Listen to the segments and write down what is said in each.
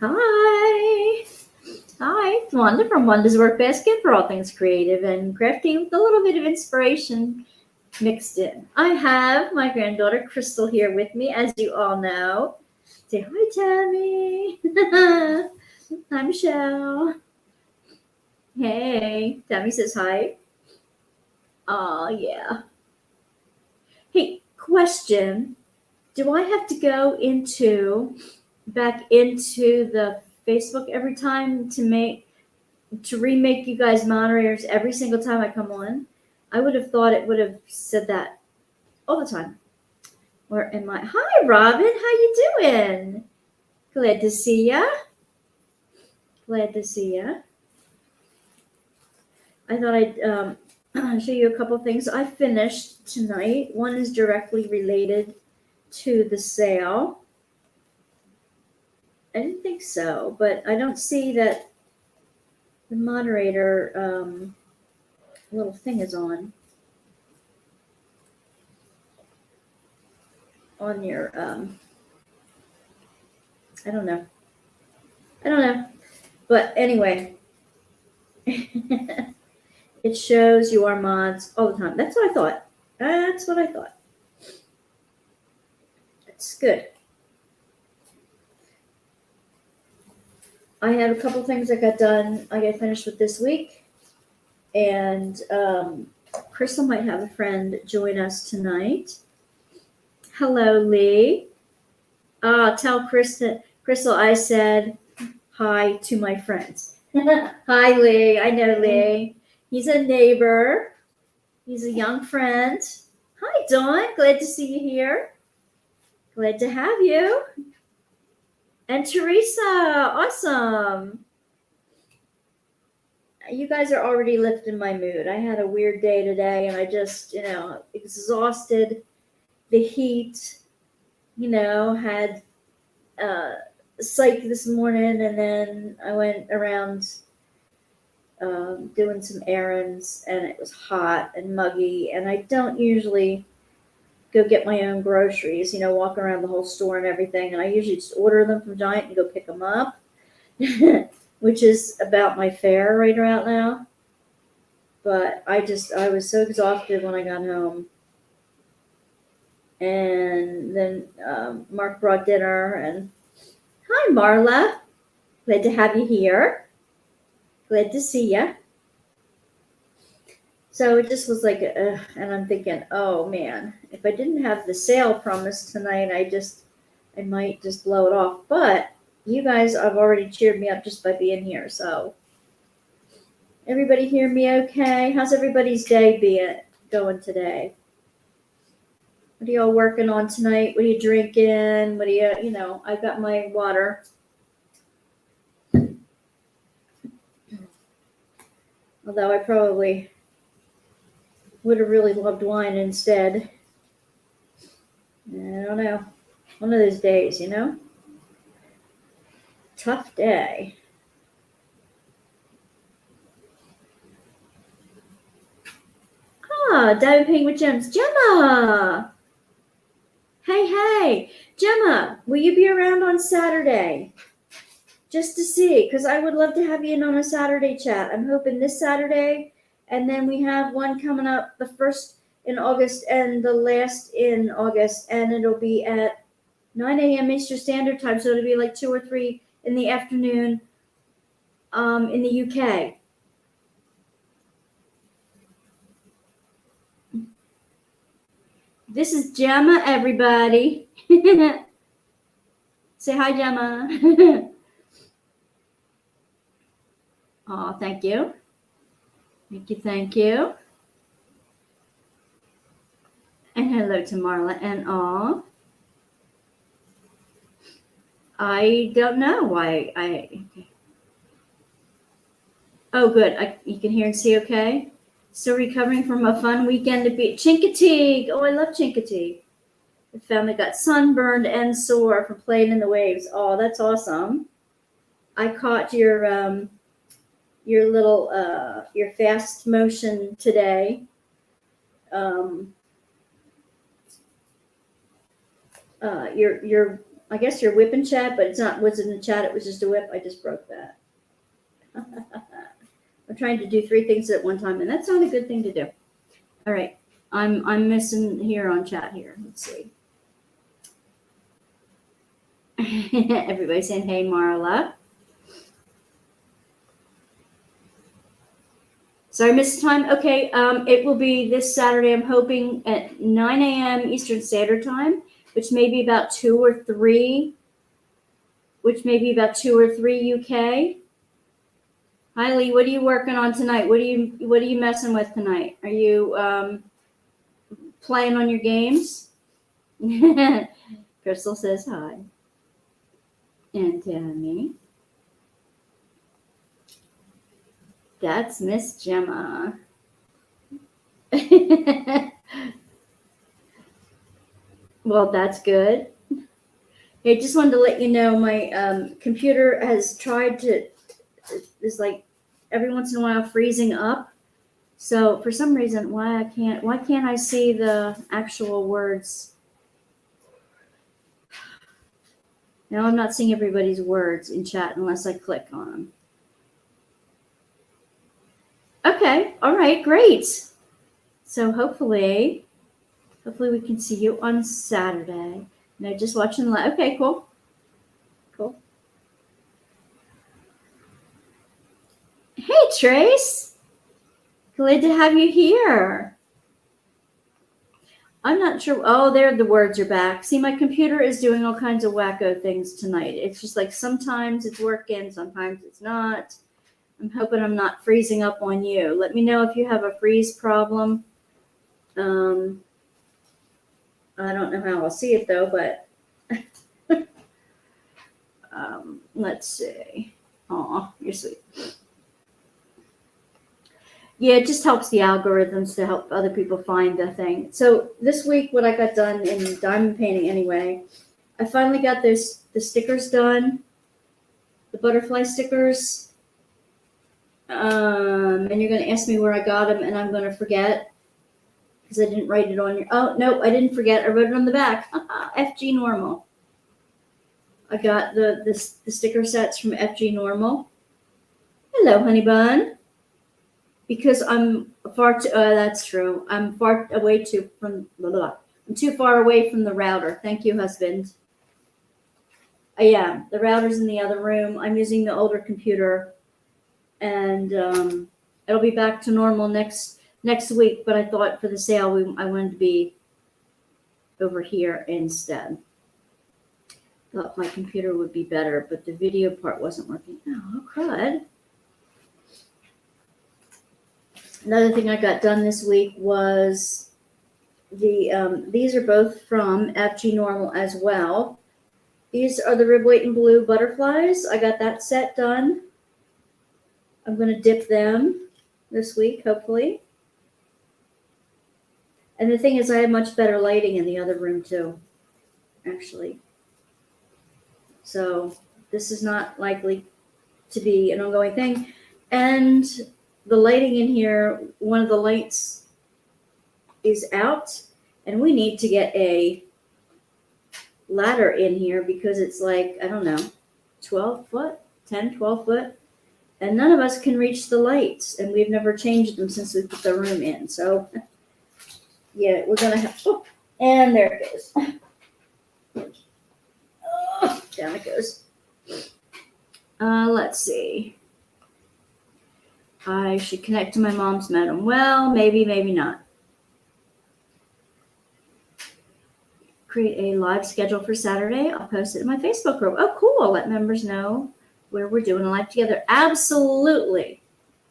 Hi. Hi. Wanda from Wanda's Work Basket for all things creative and crafty with a little bit of inspiration mixed in. I have my granddaughter Crystal here with me, as you all know. Say hi, Tammy. Hi, Michelle. Hey. Tammy says hi. Oh, yeah. Hey, question. Do I have to go back into the Facebook every time to remake you guys moderators every single time I come on? I would have thought it would have said that all the time. Or am I? Hi, Robin. How you doing? Glad to see ya. Glad to see ya. I thought I'd show you a couple things I finished tonight. One is directly related to the sale. I didn't think so, but I don't see that the moderator little thing is on your I don't know. But anyway, it shows you are mods all the time. That's what I thought. That's good. I had a couple things I got done. I got finished with this week, and Crystal might have a friend join us tonight. Hello, Lee. Tell Crystal I said hi to my friends. Hi, Lee. I know Lee. He's a neighbor. He's a young friend. Hi, Dawn. Glad to see you here. Glad to have you. And Teresa, awesome. You guys are already lifting my mood. I had a weird day today, and I just, exhausted. The heat, had psych this morning, and then I went around doing some errands, and it was hot and muggy, and I don't usually go get my own groceries, walk around the whole store and everything, and I usually just order them from Giant and go pick them up, which is about my fare right around now. But I was so exhausted when I got home. And then Mark brought dinner, and hi, Marla. Glad to have you here. Glad to see you. So it just was like, and I'm thinking, oh man, if I didn't have the sale promised tonight, I might just blow it off. But you guys have already cheered me up just by being here. So everybody hear me okay? How's everybody's day going today? What are y'all working on tonight? What are you drinking? What are you, I've got my water. Although I probably would have really loved wine instead. I don't know. One of those days, Tough day. Diamond Pink with Gems. Gemma! Hey, Gemma, will you be around on Saturday? Just to see, because I would love to have you in on a Saturday chat. I'm hoping this Saturday, and then we have one coming up, the first in August and the last in August, and it'll be at 9 a.m. Eastern Standard Time, so it'll be like 2 or 3 in the afternoon in the UK. This is Gemma, everybody. Say hi, Gemma. Oh, thank you. Thank you. And hello to Marla and all. I don't know why Oh, good. You can hear and see okay? Still recovering from a fun weekend at Chincoteague. Oh, I love Chincoteague. The family got sunburned and sore from playing in the waves. Oh, that's awesome. I caught your little your fast motion today. Your I guess you're whipping chat, but it's not what's in the chat. It was just a whip. I just broke that. I'm trying to do 3 things at one time, and that's not a good thing to do. All right. I'm missing here on chat here. Let's see. Everybody's saying, hey, Marla. Sorry, missed time. Okay, it will be this Saturday, I'm hoping, at 9 a.m. Eastern Standard Time, which may be about 2 or 3 UK. Hi, Lee, what are you working on tonight? What are you messing with tonight? Are you playing on your games? Crystal says hi. And Tammy. That's Miss Gemma. Well, that's good. I just wanted to let you know my computer has tried to, is like every once in a while freezing up. So for some reason, why can't I see the actual words? Now I'm not seeing everybody's words in chat unless I click on them. Okay, all right, great. So hopefully we can see you on Saturday. No, just watching live. Okay, cool. Cool. Hey, Trace. Glad to have you here. I'm not sure. Oh, there, the words are back. See, my computer is doing all kinds of wacko things tonight. It's just like sometimes it's working, sometimes it's not. I'm hoping I'm not freezing up on you. Let me know if you have a freeze problem. I don't know how I'll see it though, but let's see. Aw, you're sweet. Yeah, it just helps the algorithms to help other people find the thing. So this week, what I got done in diamond painting anyway, I finally got the stickers done, the butterfly stickers. And you're going to ask me where I got them, and I'm going to forget because I didn't write it on your. Oh no, I didn't forget. I wrote it on the back. FG Normal. I got the sticker sets from FG Normal. Hello, honey bun. Because I'm far too. That's true. I'm far away from. I'm too far away from the router. Thank you, husband. I am. The router's in the other room. I'm using the older computer. And it'll be back to normal next week. But I thought for the sale, I wanted to be over here instead. Thought my computer would be better, but the video part wasn't working. Oh, crud. Another thing I got done this week was these are both from FG Normal as well. These are the Rib Weight in Blue butterflies. I got that set done. I'm going to dip them this week, hopefully. And the thing is, I have much better lighting in the other room too, actually. So this is not likely to be an ongoing thing. And the lighting in here, one of the lights is out, and we need to get a ladder in here because it's like, I don't know, 12 foot, 10, 12 foot. And none of us can reach the lights, and we've never changed them since we put the room in. So, yeah, we're going to have, oh, and there it goes. Oh, down it goes. Let's see. I should connect to my mom's modem. Well, maybe, maybe not. Create a live schedule for Saturday. I'll post it in my Facebook group. Oh, cool. I'll let members know where we're doing a live together. Absolutely.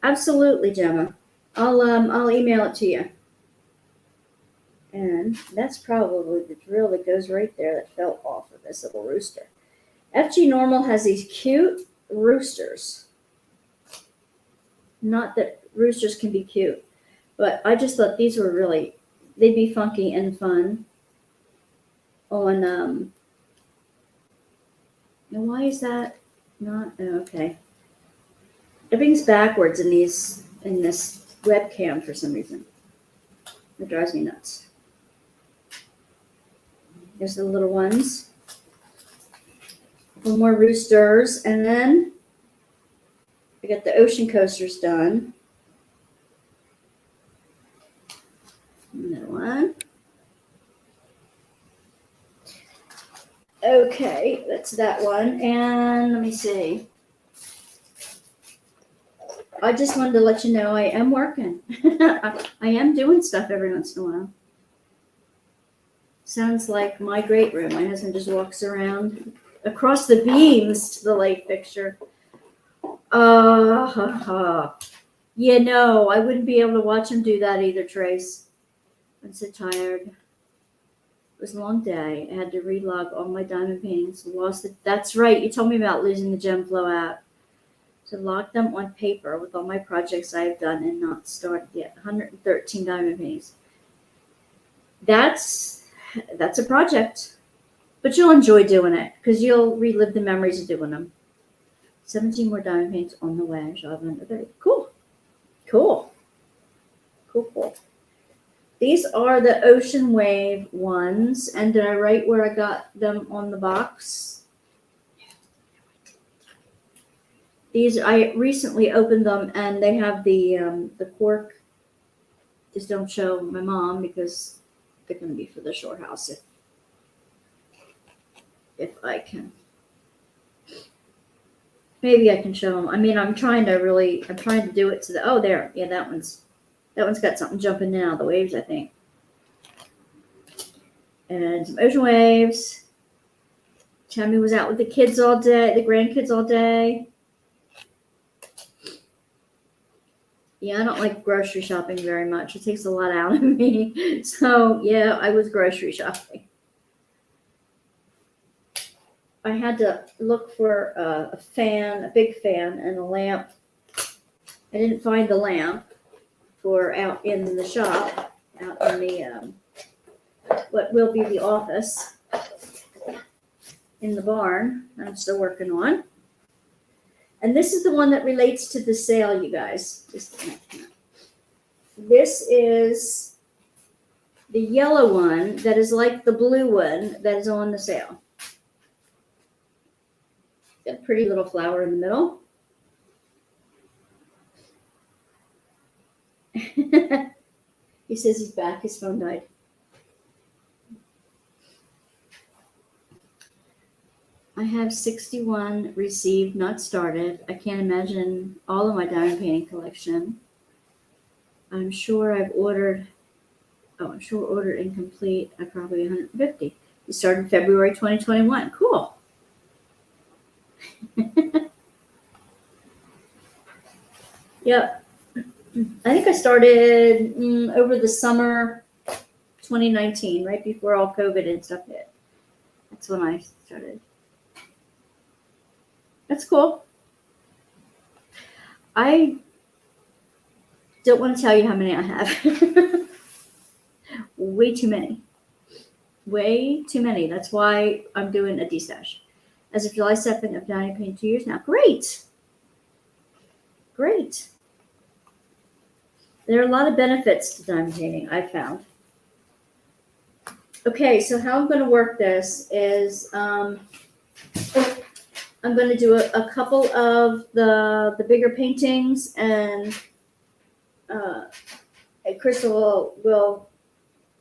Absolutely, Gemma. I'll email it to you. And that's probably the drill that goes right there that fell off of this little rooster. FG Normal has these cute roosters. Not that roosters can be cute, but I just thought these were really, they'd be funky and fun on, now why is that not, okay. Everything's backwards in this webcam for some reason. It drives me nuts. There's the little ones. for more roosters. And then I got the ocean coasters done. Another one. Okay, that's that one. And let me see. I just wanted to let you know I am working. I am doing stuff every once in a while. Sounds like my great room. My husband just walks around across the beams to the light fixture. Yeah, no, I wouldn't be able to watch him do that either, Trace. I'm so tired. It was a long day. I had to relog all my diamond paintings. Lost it. That's right. You told me about losing the GemFlow app. So log them on paper with all my projects I have done and not started yet. 113 diamond paintings. That's a project, but you'll enjoy doing it because you'll relive the memories of doing them. 17 more diamond paintings on the way. Cool. These are the Ocean Wave ones. And did I write where I got them on the box? These, I recently opened them and they have the cork. Just don't show my mom because they're going to be for the shore house if I can. Maybe I can show them. I mean, I'm trying to do it to the, oh, there. Yeah, that one's got something jumping now, the waves, I think. And some ocean waves. Tammy was out with the kids all day, the grandkids all day. Yeah, I don't like grocery shopping very much. It takes a lot out of me. So, yeah, I was grocery shopping. I had to look for a big fan, and a lamp. I didn't find the lamp for out in the shop, out in the, what will be the office in the barn I'm still working on. And this is the one that relates to the sale, you guys. This is the yellow one that is like the blue one that is on the sale. Got a pretty little flower in the middle. He says he's back. His phone died. I have 61 received, not started. I can't imagine all of my diamond painting collection. I'm sure ordered incomplete. I probably 150. We started February 2021. Cool. Yep. I think I started over the summer 2019, right before all COVID and stuff hit. That's when I started. That's cool. I don't want to tell you how many I have. Way too many. That's why I'm doing a destash. As of July 2nd, I've diamond painted 2 years now. Great. There are a lot of benefits to diamond painting, I've found. Okay, so how I'm going to work this is I'm going to do a couple of the bigger paintings, and Crystal will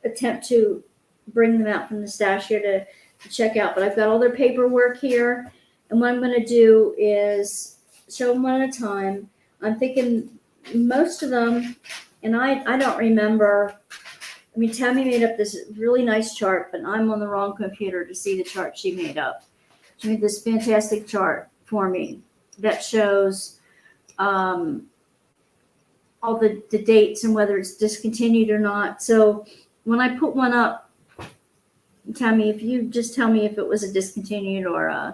attempt to bring them out from the stash here to check out. But I've got all their paperwork here, and what I'm going to do is show them one at a time. I'm thinking most of them, and I don't remember. I mean, Tammy made up this really nice chart, but I'm on the wrong computer to see the chart she made up. She made this fantastic chart for me that shows all the dates and whether it's discontinued or not. So when I put one up, Tammy, if you just tell me if it was a discontinued or an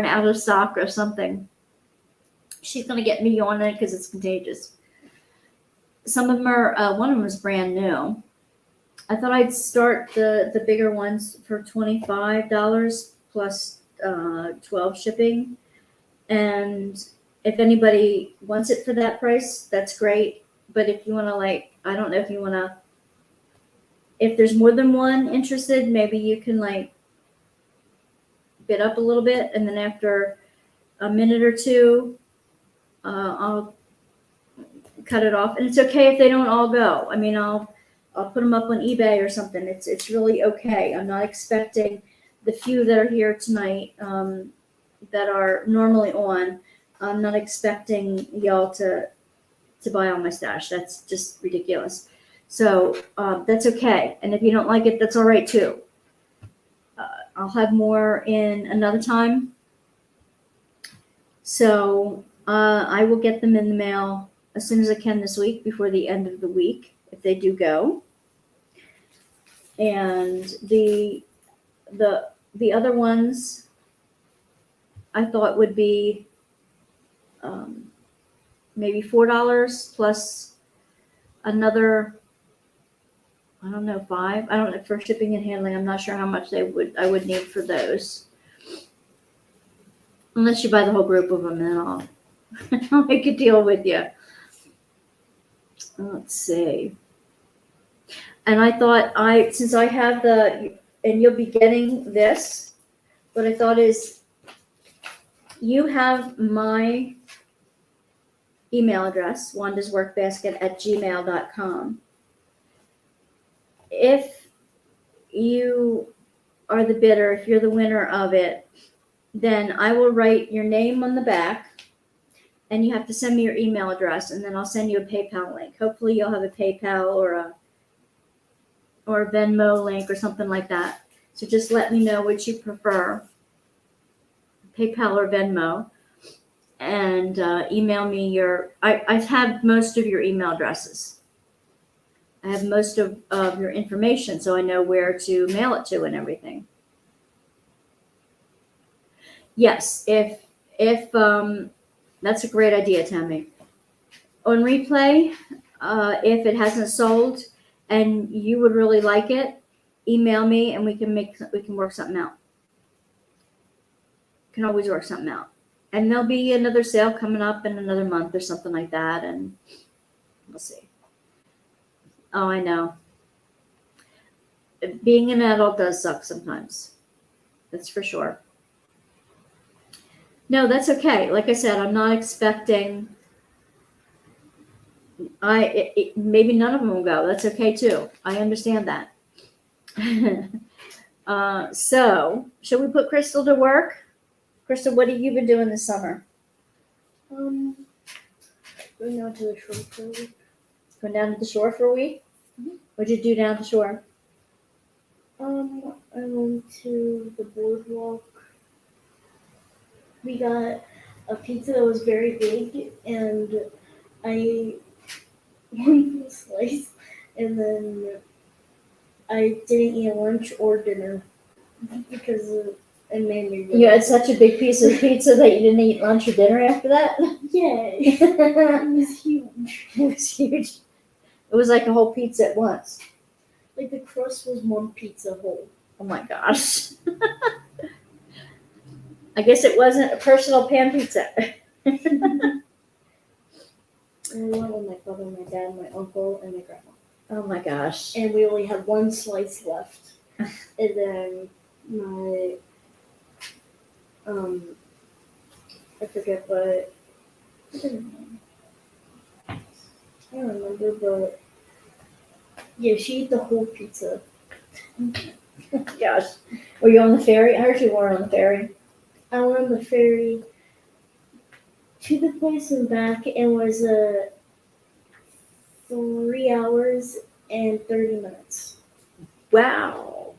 out of stock or something, she's going to get me on it because it's contagious. Some of them are, one of them is brand new. I thought I'd start the bigger ones for $25 plus 12 shipping. And if anybody wants it for that price, that's great. But if you want to, like, I don't know if you want to, if there's more than one interested, maybe you can, like, bit up a little bit, and then after a minute or two, I'll cut it off. And it's okay if they don't all go. I mean, I'll put them up on eBay or something. It's really okay. I'm not expecting the few that are here tonight that are normally on. I'm not expecting y'all to buy all my stash. That's just ridiculous. So that's okay. And if you don't like it, that's all right too. I'll have more in another time. So I will get them in the mail as soon as I can this week before the end of the week, if they do go. And the other ones I thought would be maybe $4 plus another, I don't know, $5. I don't know, for shipping and handling. I'm not sure how much I would need for those. Unless you buy the whole group of them, then I'll make a deal with you. Let's see. And I thought since I have and you'll be getting this, what I thought is you have my email address, wandasworkbasket@gmail.com. If you are the bidder, if you're the winner of it, then I will write your name on the back, and you have to send me your email address, and then I'll send you a PayPal link. Hopefully you'll have a PayPal or a Venmo link or something like that. So just let me know which you prefer, PayPal or Venmo, and email me I have most of your email addresses. I have most of your information, so I know where to mail it to and everything. Yes, if that's a great idea, Tammy. On replay, if it hasn't sold and you would really like it, email me and we can work something out. Can always work something out. And there'll be another sale coming up in another month or something like that, and we'll see. Oh, I know. Being an adult does suck sometimes. That's for sure. No, that's okay. Like I said, I'm not expecting. Maybe none of them will go. That's okay too. I understand that. So, should we put Crystal to work? Crystal, what have you been doing this summer? Going down to the shore for a week. Going down to the shore for a week? Mhm. What'd you do down at the shore? I went to the boardwalk. We got a pizza that was very big, and I ate one full slice, and then I didn't eat lunch or dinner because it made me really You had such a big piece of pizza that you didn't eat lunch or dinner after that? Yeah, It it was huge. was huge. It was like a whole pizza at once. Like the crust was one pizza whole. Oh my gosh. I guess it wasn't a personal pan pizza. And I went with my brother, my dad, my uncle, and my grandma. Oh my gosh. And we only had one slice left. And then my I forget, but I don't remember, but yeah, she ate the whole pizza. Gosh. Were you on the ferry? I heard you were on the ferry. I went on the ferry to the place and back, and was 3 hours and 30 minutes. Wow.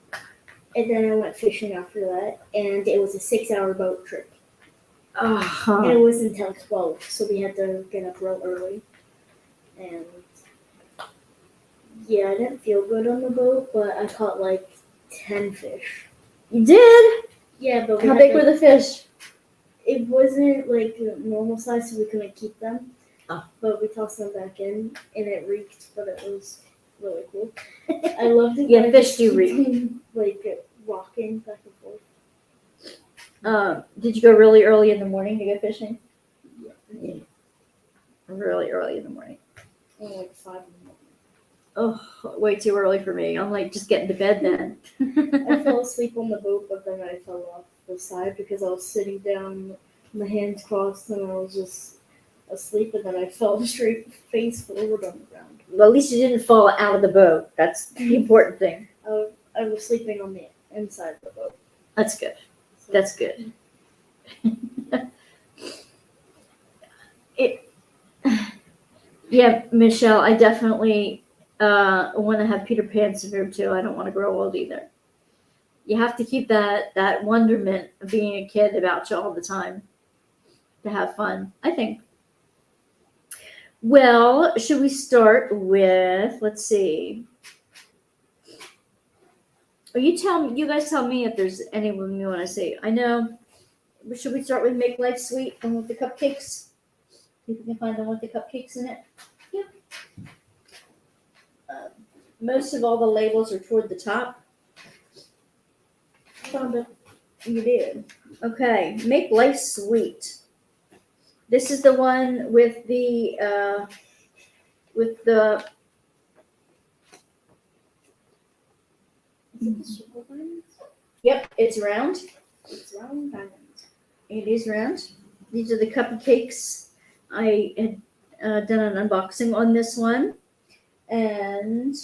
And then I went fishing after that, and it was a 6-hour boat trip. Uh-huh. And it was until 12, so we had to get up real early. And yeah, I didn't feel good on the boat, but I caught like 10 fish. You did? Yeah, but How big were the fish? It wasn't like normal size, so we couldn't keep them. Oh. But we tossed them back in, and it reeked, but it was really cool. I loved it. Yeah, when I fish just do keep reek. them, like rocking back and forth. Did you go really early in the morning to go fishing? Yeah. Really early in the morning. Like 5 in the morning. Oh, way too early for me. I'm like, just getting to bed then. I fell asleep on the boat, but then I fell off the side because I was sitting down, my hands crossed, and I was just asleep, and then I fell straight face forward on the ground. Well, at least you didn't fall out of the boat. That's the important thing. I was sleeping on the inside of the boat. That's good. So That's good. Yeah, Michelle, I definitely want to have Peter Pan syndrome too. I don't want to grow old either. You have to keep that wonderment of being a kid about you all the time to have fun, I think. Well, should we start with, let's see. Or you guys tell me if there's anyone you want to say. I know. Should we start with Make Life Sweet and with the cupcakes? See if we can find the one with the cupcakes in it. Yep. Most of all the labels are toward the top. found it. You did. Okay, Make Life Sweet. This is the one with the Is it the circle diamonds? yep, it's round. It's round diamonds. It is round. These are the cupcakes. I had done an unboxing on this one, and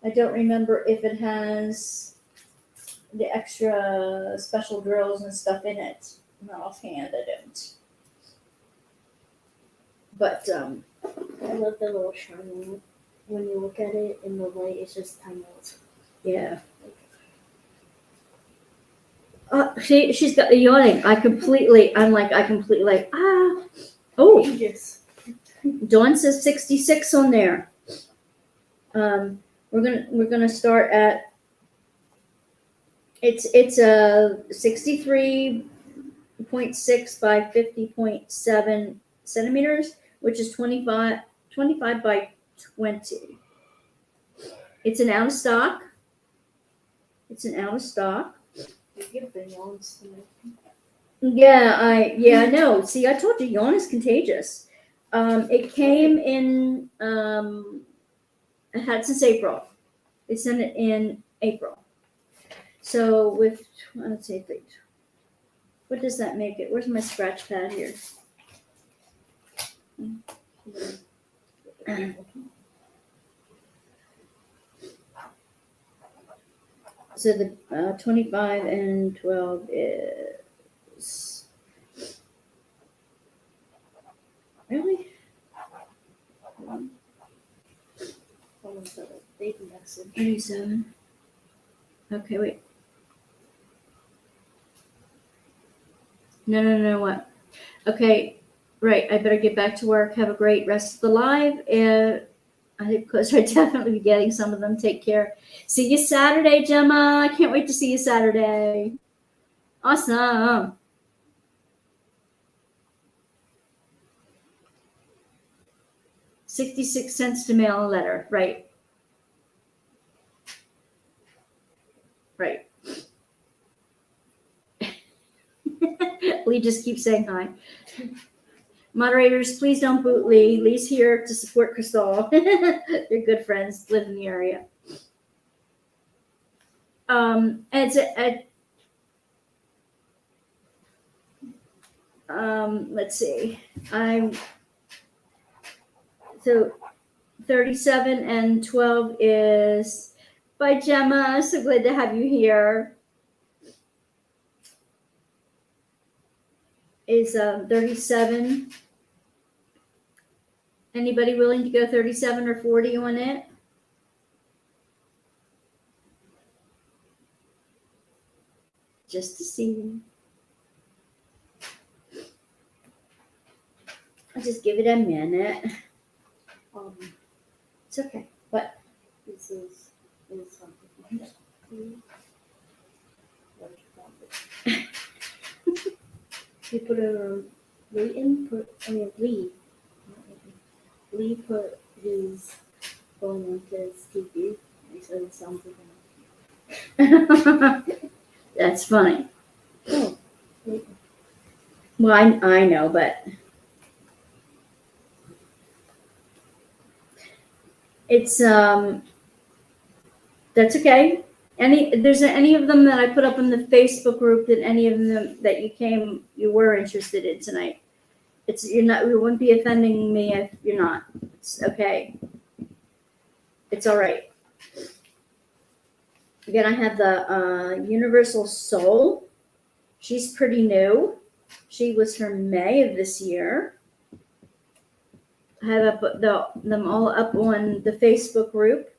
I don't remember if it has the extra special drills and stuff in it. Not offhand, I don't. But I love the little shiny. When you look at it in the light, it's just tiny. yeah. She's got the yawning. I completely like, oh, Yes. Dawn says 66 on there. We're gonna start at it's a 63.6 by 50.7 centimeters, which is 25 by 20. It's an out of stock. You give the yawns to me. Yeah, I know. See, I told you yawn is contagious. It came in it had since April. They sent it in April. So with let's see, what does that make it? Where's my scratch pad here? So the 25 and 12 is really Someone said a baby message. 37. Okay, wait. No, what? Okay, right. I better get back to work. Have a great rest of the live. Because I'll definitely be getting some of them. Take care. See you Saturday, Gemma. I can't wait to see you Saturday. Awesome. $0.66 to mail a letter. Right. Lee just keeps saying hi. Moderators, please don't boot Lee. Lee's here to support Crystal. They're good friends, live in the area. Let's see. So 37 and 12 is by Gemma. So glad to have you here. Is 37. Anybody willing to go 37 or 40 on it? Just to see. I'll just give it a minute. It's okay. What? This is something. He put a Lee put his phone onto his TV. He said it sounds like That's funny. oh, Well, I know, but it's That's okay. There's any of them that I put up in the Facebook group that any of them that you were interested in tonight. You're not, you wouldn't be offending me if you're not. It's okay. It's all right. Again, I have the Universal Soul. She's pretty new. She was from May of this year. I have them all up on the Facebook group.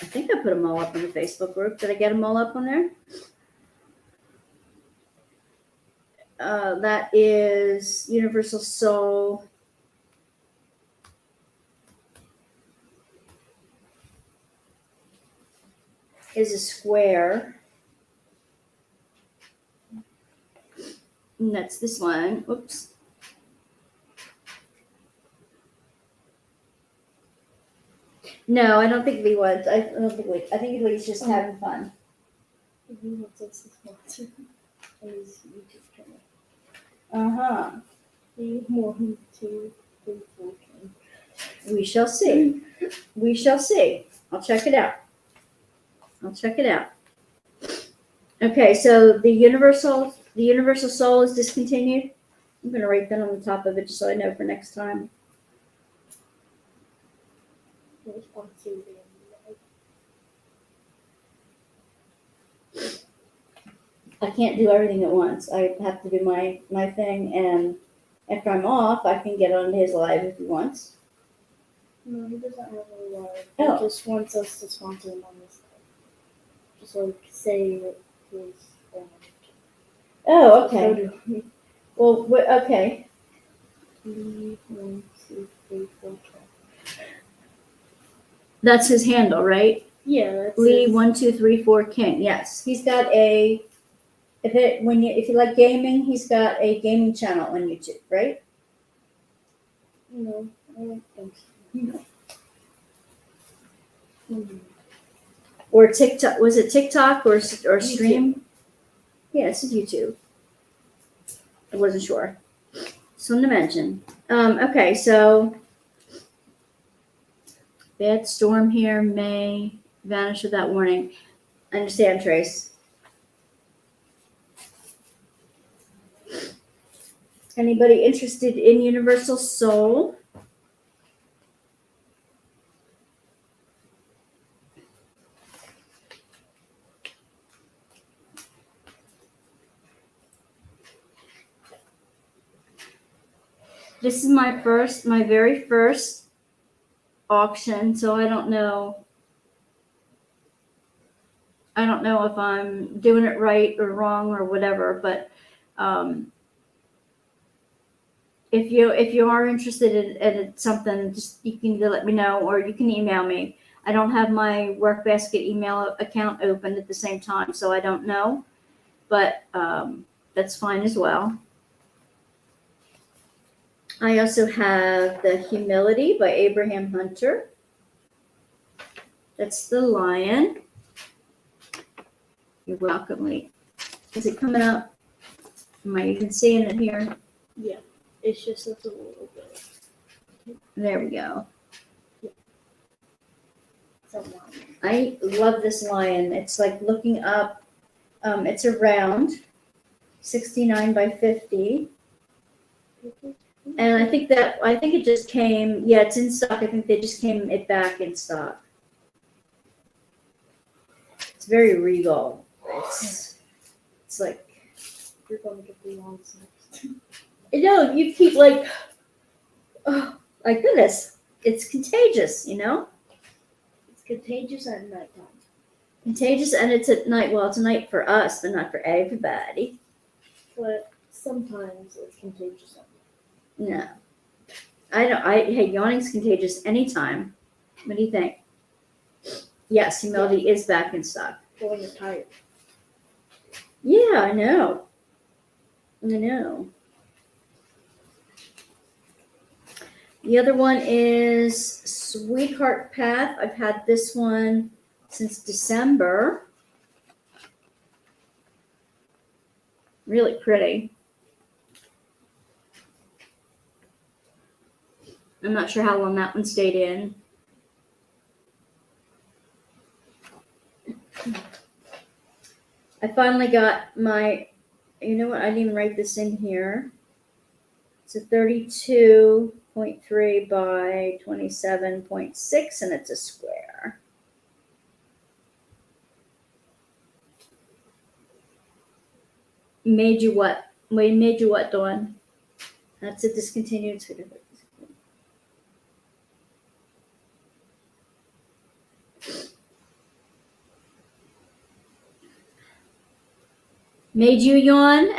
I think I put them all up on the Facebook group. Did I get them all up on there? That is Universal Soul. Is a square. And that's this one. Oops. No, I don't think Lee was. I don't think Lee. I think Lee's just having fun. He wants us to sponsor his YouTube channel. Uh-huh. 1, 2, 3, 4, 10. We shall see. We shall see. I'll check it out. Okay, so the Universal Soul is discontinued. I'm gonna write that on the top of it just so I know for next time. We'll sponsor them. I can't do everything at once. I have to do my thing, and after I'm off, I can get on his live if he wants. No, he doesn't have a live. Oh. He just wants us to sponsor him on this live. Just like say his Oh, okay. photo. Well, okay. 1, 2, 3, 4, 5. That's his handle, right? Yeah, that's Lee his. 1 2 3 4 King. Yes, he's got a. If you like gaming, he's got a gaming channel on YouTube, right? No, I don't think so. Hmm. Or TikTok? Was it TikTok or stream? Yeah, it's YouTube. I wasn't sure. Something to mention. Okay, so bad storm here may vanish without warning. I understand, Trace. Anybody interested in Universal Soul? This is my very first auction, so I don't know if I'm doing it right or wrong or whatever, but if you are interested in something, just you can either let me know or you can email me. I don't have my Workbasket email account open at the same time, so I don't know, but that's fine as well. I also have The Humility by Abraham Hunter. That's the lion. You're welcome, Lee. Is it coming up? Am I even seeing it here? Yeah, it's just a little bit. There we go. Someone. I love this lion. It's like looking up. It's a round, 69 by 50. And I think it just came, yeah, it's in stock. I think they just came it back in stock. It's very regal. It's like, You're going to get the ones next. you keep like, oh my goodness, it's contagious, It's contagious at nighttime. Contagious, and it's at night. Well, it's a night for us, but not for everybody. But sometimes it's contagious at night. No, hey, yawning's contagious anytime. What do you think? Yes, humility is back in stock. But when you're tired. Yeah, I know. The other one is Sweetheart Path. I've had this one since December. Really pretty. I'm not sure how long that one stayed in. I finally got my, you know what, I didn't even write this in here. It's a 32.3 by 27.6 and it's a square. Made you what? Made you what, Dawn? That's a discontinued. Made you yawn?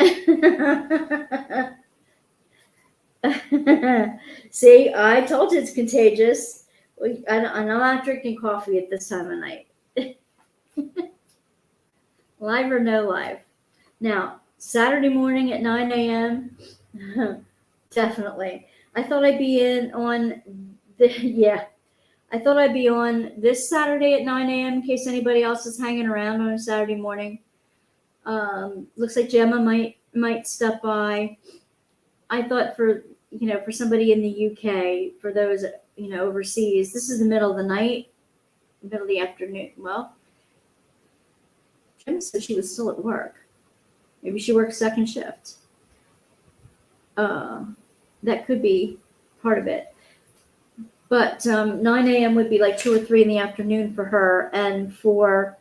See, I told you it's contagious. I'm not drinking coffee at this time of night. Live or no live. Now, Saturday morning at 9 a.m., definitely. I thought I'd be I thought I'd be on this Saturday at 9 a.m. in case anybody else is hanging around on a Saturday morning. Looks like Gemma might stop by. I thought for somebody in the UK, for those overseas, this is the middle of the night, middle of the afternoon. Well, Gemma said she was still at work. Maybe she works second shift. That could be part of it. But 9 a.m. would be like 2 or 3 in the afternoon for her, and for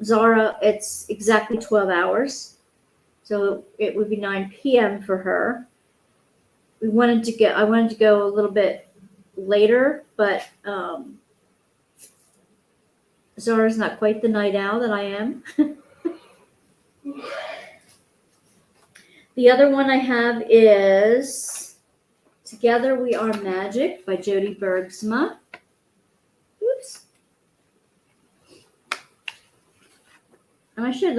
Zara, it's exactly 12 hours. So it would be 9 p.m. for her. I wanted to go a little bit later, but Zara's not quite the night owl that I am. The other one I have is Together We Are Magic by Jody Bergsma. Oops. And I showed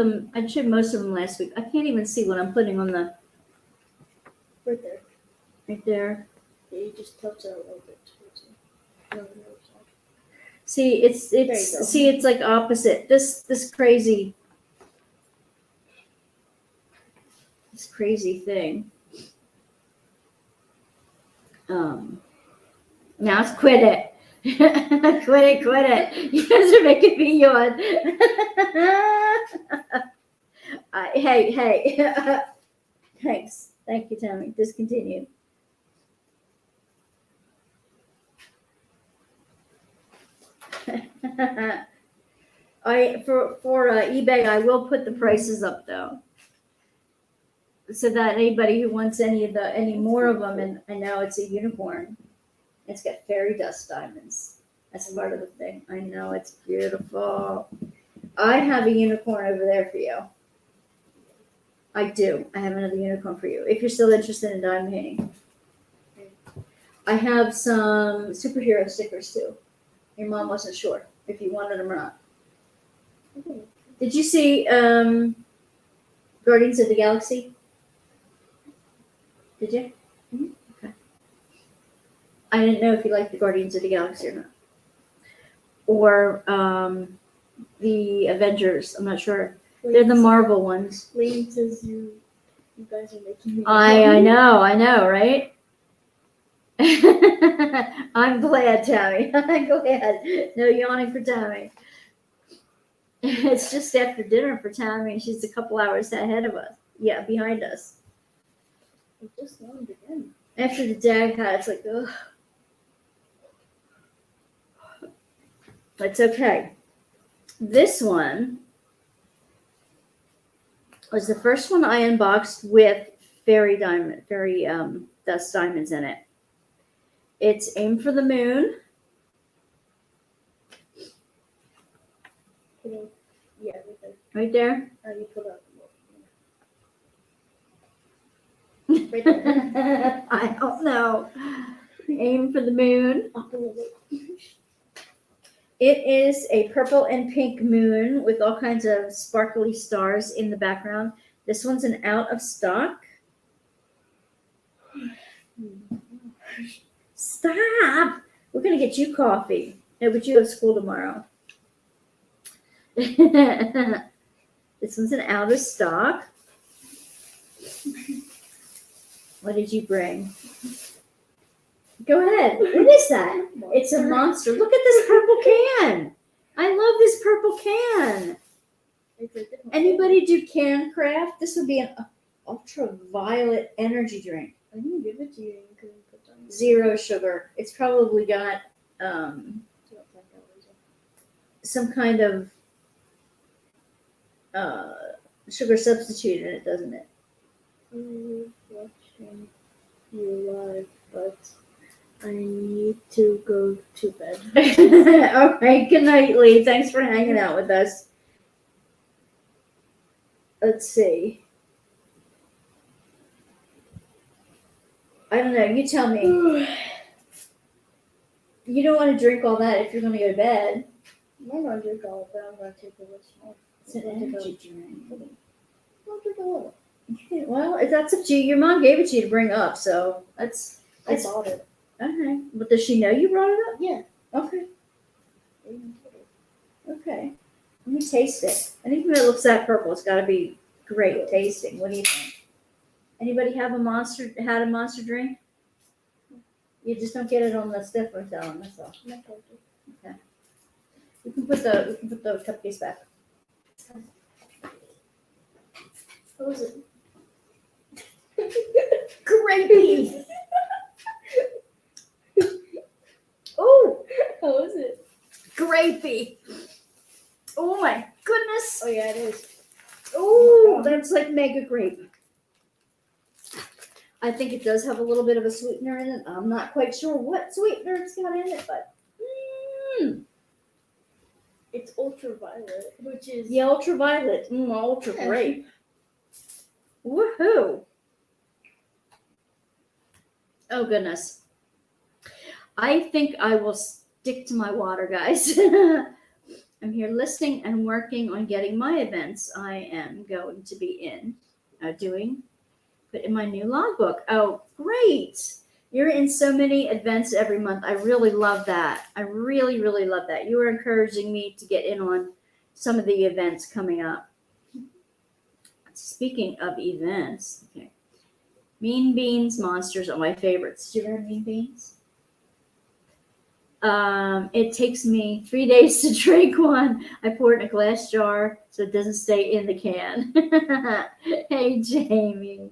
most of them last week. I can't even see what I'm putting on the. Right there. Right there. Yeah, you just tilt it a little bit towards it. No, no, sorry. See, it's like opposite. This crazy thing. Now it's quit it. quit it. You guys are making me yawn. Hey. Thanks. Thank you, Tammy. Discontinue. For eBay, I will put the prices up though, so that anybody who wants any more of them, and I know it's a unicorn. It's got fairy dust diamonds. That's part of the thing. I know, it's beautiful. I have a unicorn over there for you. I do. I have another unicorn for you if you're still interested in diamond painting. I have some superhero stickers too. Your mom wasn't sure if you wanted them or not. Did you see Guardians of the Galaxy? Did you? Mm-hmm. Okay. I didn't know if you liked the Guardians of the Galaxy or not. Or the Avengers. I'm not sure. They're the Marvel ones. Lane says you guys are making me. I know, right? I'm glad, Tammy. I'm glad. No yawning for Tammy. It's just after dinner for Tammy. She's a couple hours ahead of us. Yeah, behind us. I just yawned again. After the day I had, it's like, ugh. It's okay. This one was the first one I unboxed with fairy dust diamonds in it. It's Aim for the Moon. Yeah, right there. Right there. You put up. Right there. I don't know. Aim for the Moon. Up a little bit. It is a purple and pink moon with all kinds of sparkly stars in the background. This one's an out of stock. Stop! We're going to get you coffee. No, but you have school tomorrow. This one's an out of stock. What did you bring? Go ahead. What is that? It's a monster. Look at this purple can. I love this purple can. It's a different Anybody do Can Craft? This would be an ultraviolet energy drink. I didn't give it to you. You couldn't put on. 0 sugar. It's probably got some kind of sugar substitute in it, doesn't it? Watching you live, but I need to go to bed. Okay, good night, Lee. Thanks for hanging out with us. Let's see. I don't know. You tell me. You don't want to drink all that if you're going to go to bed. I'm not gonna drink all of that. I'm gonna take a little. It's an energy drink. I'll drink a little. Okay, well, if that's up to you. Your mom gave it to you to bring up, so that's I bought it. okay. But does she know you brought it up? Yeah. Okay. Okay. Let me taste it. I think if it looks that purple, it's got to be great tasting. What do you think? Anybody had a monster drink? You just don't get it on the stiffer selling. That's all. Okay. We can put the cupcakes back. What was it? Grapey. Oh, How was it? grapey. Oh my goodness. Oh yeah, it is. Oh, that's like mega grape. I think it does have a little bit of a sweetener in it. I'm not quite sure what sweetener it's got in it, but It's ultraviolet, which is the ultraviolet, ultra grape. Woohoo! Oh goodness. I think I will stick to my water, guys. I'm here listening and working on getting my events I am going to be put in my new logbook. Oh, great. You're in so many events every month. I really love that. I really, really love that. You are encouraging me to get in on some of the events coming up. Speaking of events, okay. Mean Beans Monsters are my favorites. Do you ever have Mean Beans? It takes me 3 days to drink one. I pour it in a glass jar so it doesn't stay in the can. Hey, Jamie.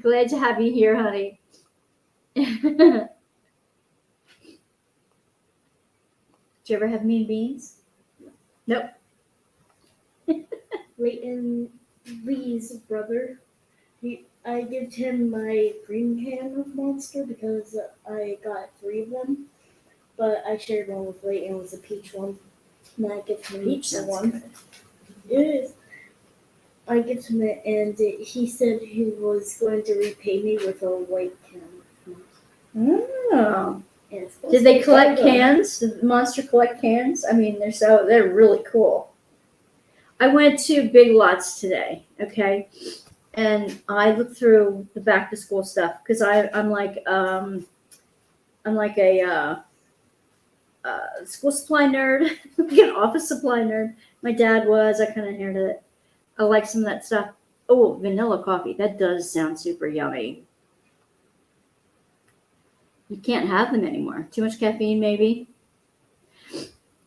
Glad to have you here, honey. Did you ever have Mean Beans? Nope. Leighton Lee's brother. I give him my green can of Monster because I got 3 of them, but I shared one with Leighton. It was a peach one, and I give him Peach the sounds one. good. It is. I give him it, and he said he was going to repay me with a white can. Oh. And it's supposed Did to they be collect better. cans? Did Monster collect cans? I mean, they're really cool. I went to Big Lots today, okay, and I looked through the back to school stuff because I'm like a school supply nerd, like an office supply nerd. My dad was. I kind of inherited it. I like some of that stuff. Oh, vanilla coffee. That does sound super yummy. You can't have them anymore. Too much caffeine, maybe.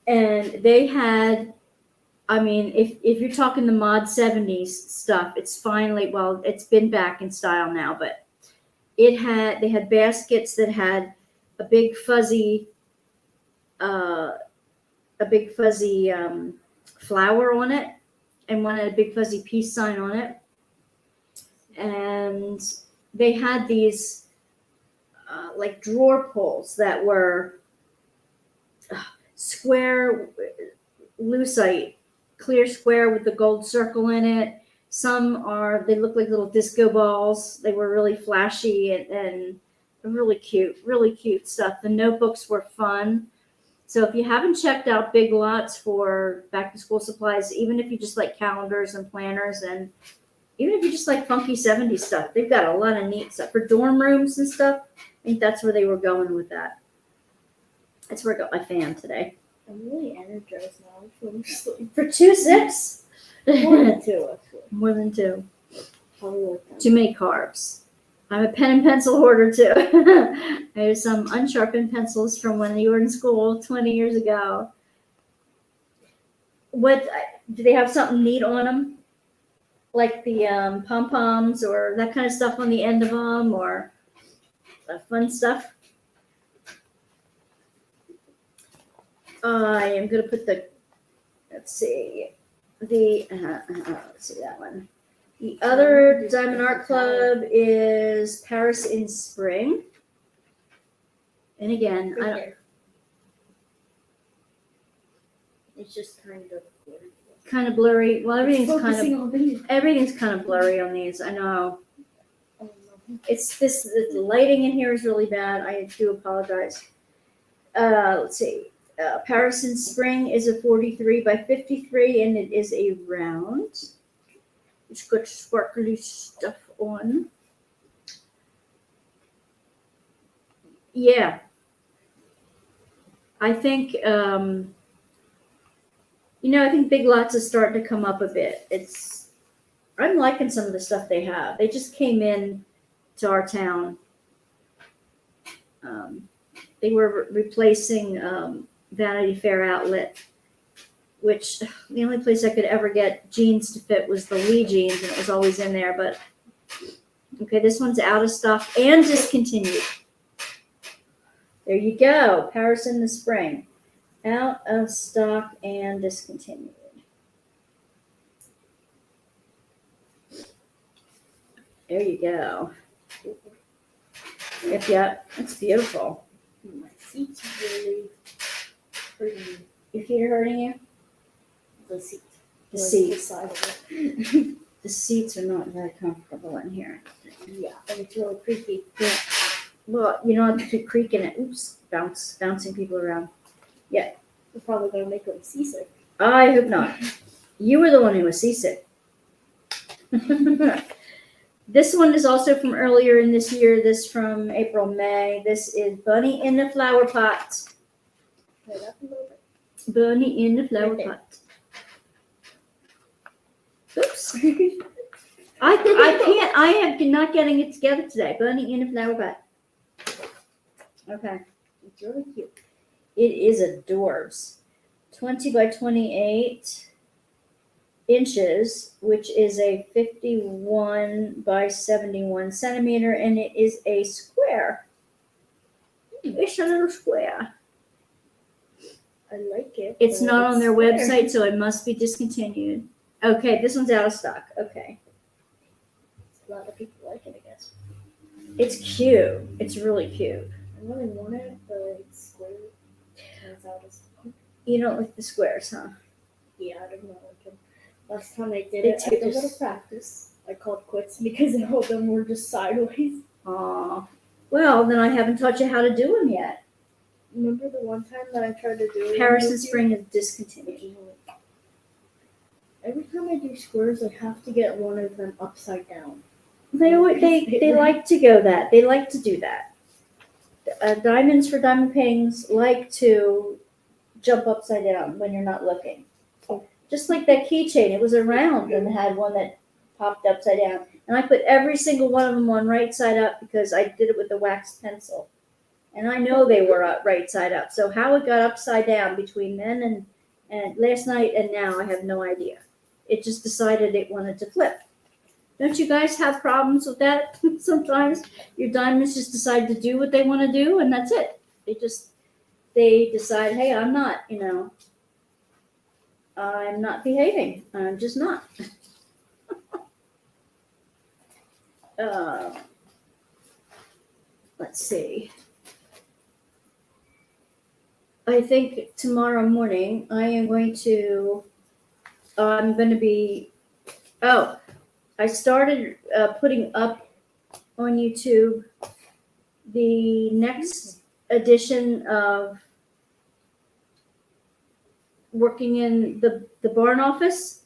And they had, I mean, if you're talking the mod 70s stuff, it's finally, well, it's been back in style now, but they had baskets that had a big fuzzy flower on it, and one had a big fuzzy peace sign on it. And they had these like drawer pulls that were square lucite, clear square with the gold circle in it. They look like little disco balls. They were really flashy and really cute stuff. The notebooks were fun. So if you haven't checked out Big Lots for back to school supplies, even if you just like calendars and planners, and even if you just like funky 70s stuff, they've got a lot of neat stuff for dorm rooms and stuff. I think that's where they were going with that. That's where I got my fan today. I'm really energized now from sleep. For 2-6? More than 2, actually. More than 2. Probably like that. Too many carbs. I'm a pen and pencil hoarder too. I have some unsharpened pencils from when you were in school 20 years ago. what do they have something neat on them? Like the pom poms or that kind of stuff on the end of them, or fun stuff. I am gonna put the. Let's see, let's see that one. The other Diamond Art Club is Paris in Spring. And again, I Right don't, there. It's just kind of blurry. Well, focusing on these. everything's kind of blurry on these. I know. Oh, no. It's this. The lighting in here is really bad. I do apologize. Let's see. Paris in Spring is a 43 by 53, and it is a round. It's got sparkly stuff on. Yeah. I think, I think Big Lots is starting to come up a bit. I'm liking some of the stuff they have. They just came in to our town. They were replacing Vanity Fair outlet, which the only place I could ever get jeans to fit was the Lee jeans, and it was always in there. But okay, this one's out of stock and discontinued. There you go, Paris in the Spring, out of stock and discontinued. There you go. Yep, it's beautiful. My seat's really hurting. Your feet are hurting you? The seat. The Like seat. The side of it. The seats are not very comfortable in here. Yeah, and it's really creaky. Well, you don't have to keep creaking it. Oops, bouncing people around. We're probably gonna make them seasick. I hope not. You were the one who was seasick. This one is also from earlier in this year. This from April, May. This is Bunny in the Flower Pot. Right up a little bit. Bunny in the Flower Right there. Pot. Oops. I can't. I am not getting it together today. Bunny in a flower pot. Okay. It's really cute. It is adorbs. 20 by 28 inches, which is a 51 by 71 centimeter, and it is a square. It's a little square. I like it. It's but not on their square. website, so it must be discontinued. Okay, this one's out of stock. Okay. A lot of people like it, I guess. It's cute. It's really cute. I really want it, but it's square. And it's out of stock. You don't like the squares, huh? Yeah, I don't know. Like, last time I did They it, take I a did little a practice. I called quits because all of them were just sideways. Aw. Well, then I haven't taught you how to do them yet. Remember the one time that I tried to do it? Paris with and you? Spring is discontinued. Every time I do squares, I have to get one of them upside down. They like to go that. They like to do that. Diamonds for Diamond Pings like to jump upside down when you're not looking. Just like that keychain. It was a round and had one that popped upside down. And I put every single one of them on right side up because I did it with the wax pencil. And I know they were up right side up. So how it got upside down between then and last night and now, I have no idea. It just decided it wanted to flip. Don't you guys have problems with that? Sometimes your diamonds just decide to do what they want to do, and that's it. They decide, hey, I'm not behaving. I'm just not. Let's see. I think tomorrow morning I'm going to be. Oh, I started putting up on YouTube the next edition of working in the barn office,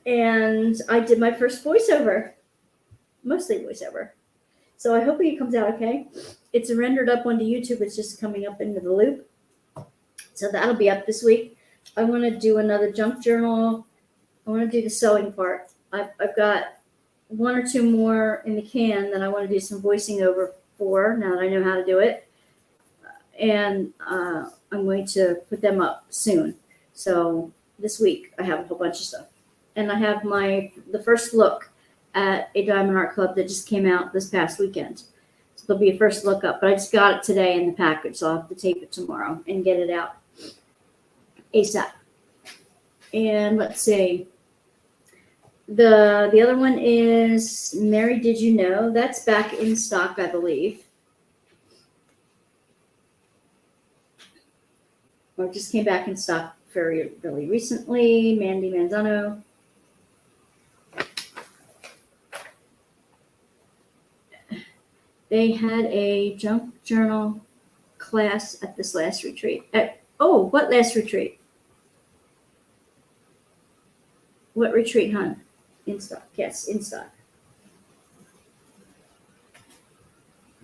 and I did my first voiceover, mostly voiceover. So I hope it comes out okay. It's rendered up onto YouTube. It's just coming up into the loop. So that'll be up this week. I want to do another junk journal. I want to do the sewing part. I've got one or two more in the can that I want to do some voicing over for now that I know how to do it. And I'm going to put them up soon. So this week. I have a whole bunch of stuff, and I have the first look at a Diamond Art Club that just came out this past weekend. So there'll be a first look up, but I just got it today in the package, so I'll have to tape it tomorrow and get it out ASAP. And let's see. The other one is Mary Did You Know? That's back in stock, I believe. Or just came back in stock really recently. Mandy Manzano. They had a junk journal class at this last retreat. What last retreat? What retreat, hon? In stock. Yes, in stock.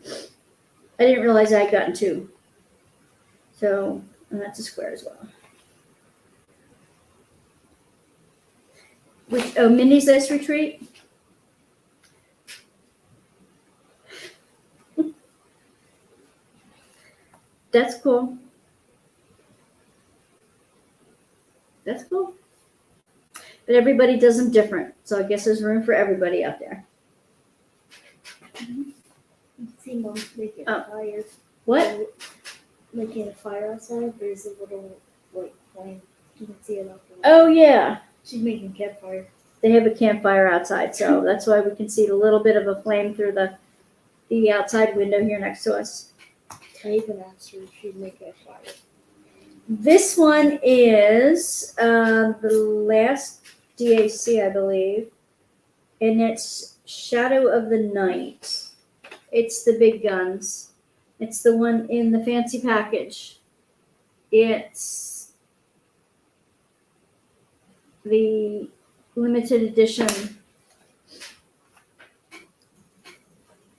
I didn't realize I had gotten two. So, and that's a square as well. Mindy's last retreat? That's cool. That's cool. But everybody does them different. So I guess there's room for everybody out there. See, Mom's making a fire. What? Making a fire outside. There's a little white flame. You can see it out there. Oh, yeah. She's making campfire. They have a campfire outside, so that's why we can see a little bit of a flame through the outside window here next to us. I even asked her if she'd make a fire. This one is the last DAC, I believe, and it's Shadow of the Night. It's the big guns. It's the one in the fancy package. It's the limited edition.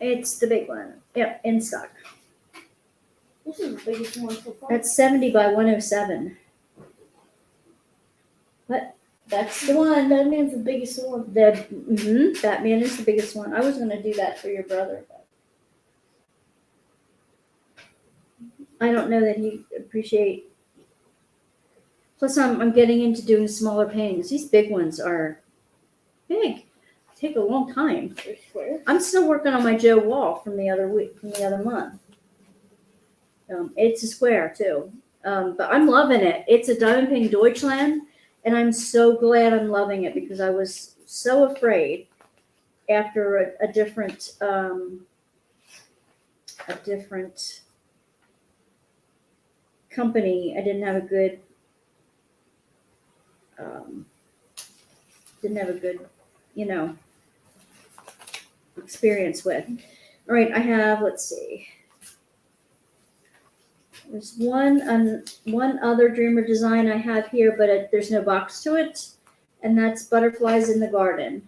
It's the big one. Yep, in stock. This is the biggest one so far. That's 70 by 107. What? That's the one. Batman's the biggest one. Batman is the biggest one. I was going to do that for your brother, but I don't know that he'd appreciate. Plus, I'm getting into doing smaller paintings. These big ones are big. Take a long time. They're square. I'm still working on my Joe Wall from the other month. It's a square too, but I'm loving it. It's a Diamond Painting Deutschland, and I'm so glad I'm loving it because I was so afraid after a different company. I didn't have a good experience with. All right, I have, let's see. There's one other Dreamer design I have here, but there's no box to it, and that's Butterflies in the Garden.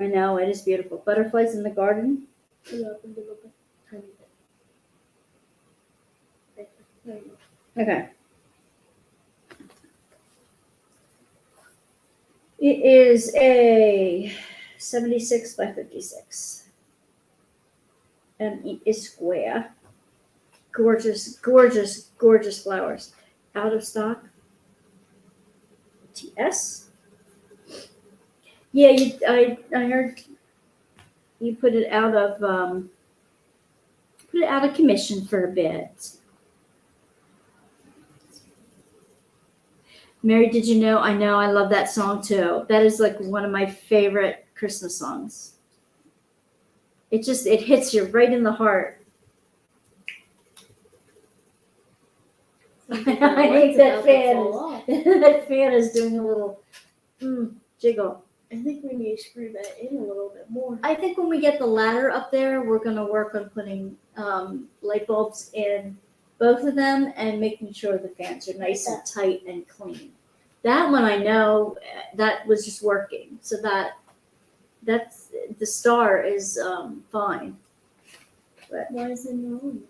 I know, it is beautiful. Butterflies in the Garden. Put it up a little bit. Tiny bit. There you go. Okay. It is a 76 by 56. And it is square. Gorgeous, gorgeous, gorgeous flowers. Out of stock. TS. Yeah, I heard you put it out of commission for a bit. Mary, Did You Know? I know, I love that song too. That is like one of my favorite Christmas songs. It hits you right in the heart. I think that fan is doing a little jiggle. I think we need to screw that in a little bit more. I think when we get the ladder up there, we're going to work on putting light bulbs in both of them and making sure the fans are nice and tight and clean. That one I know that was just working, so that's the star is fine. But why is it not on?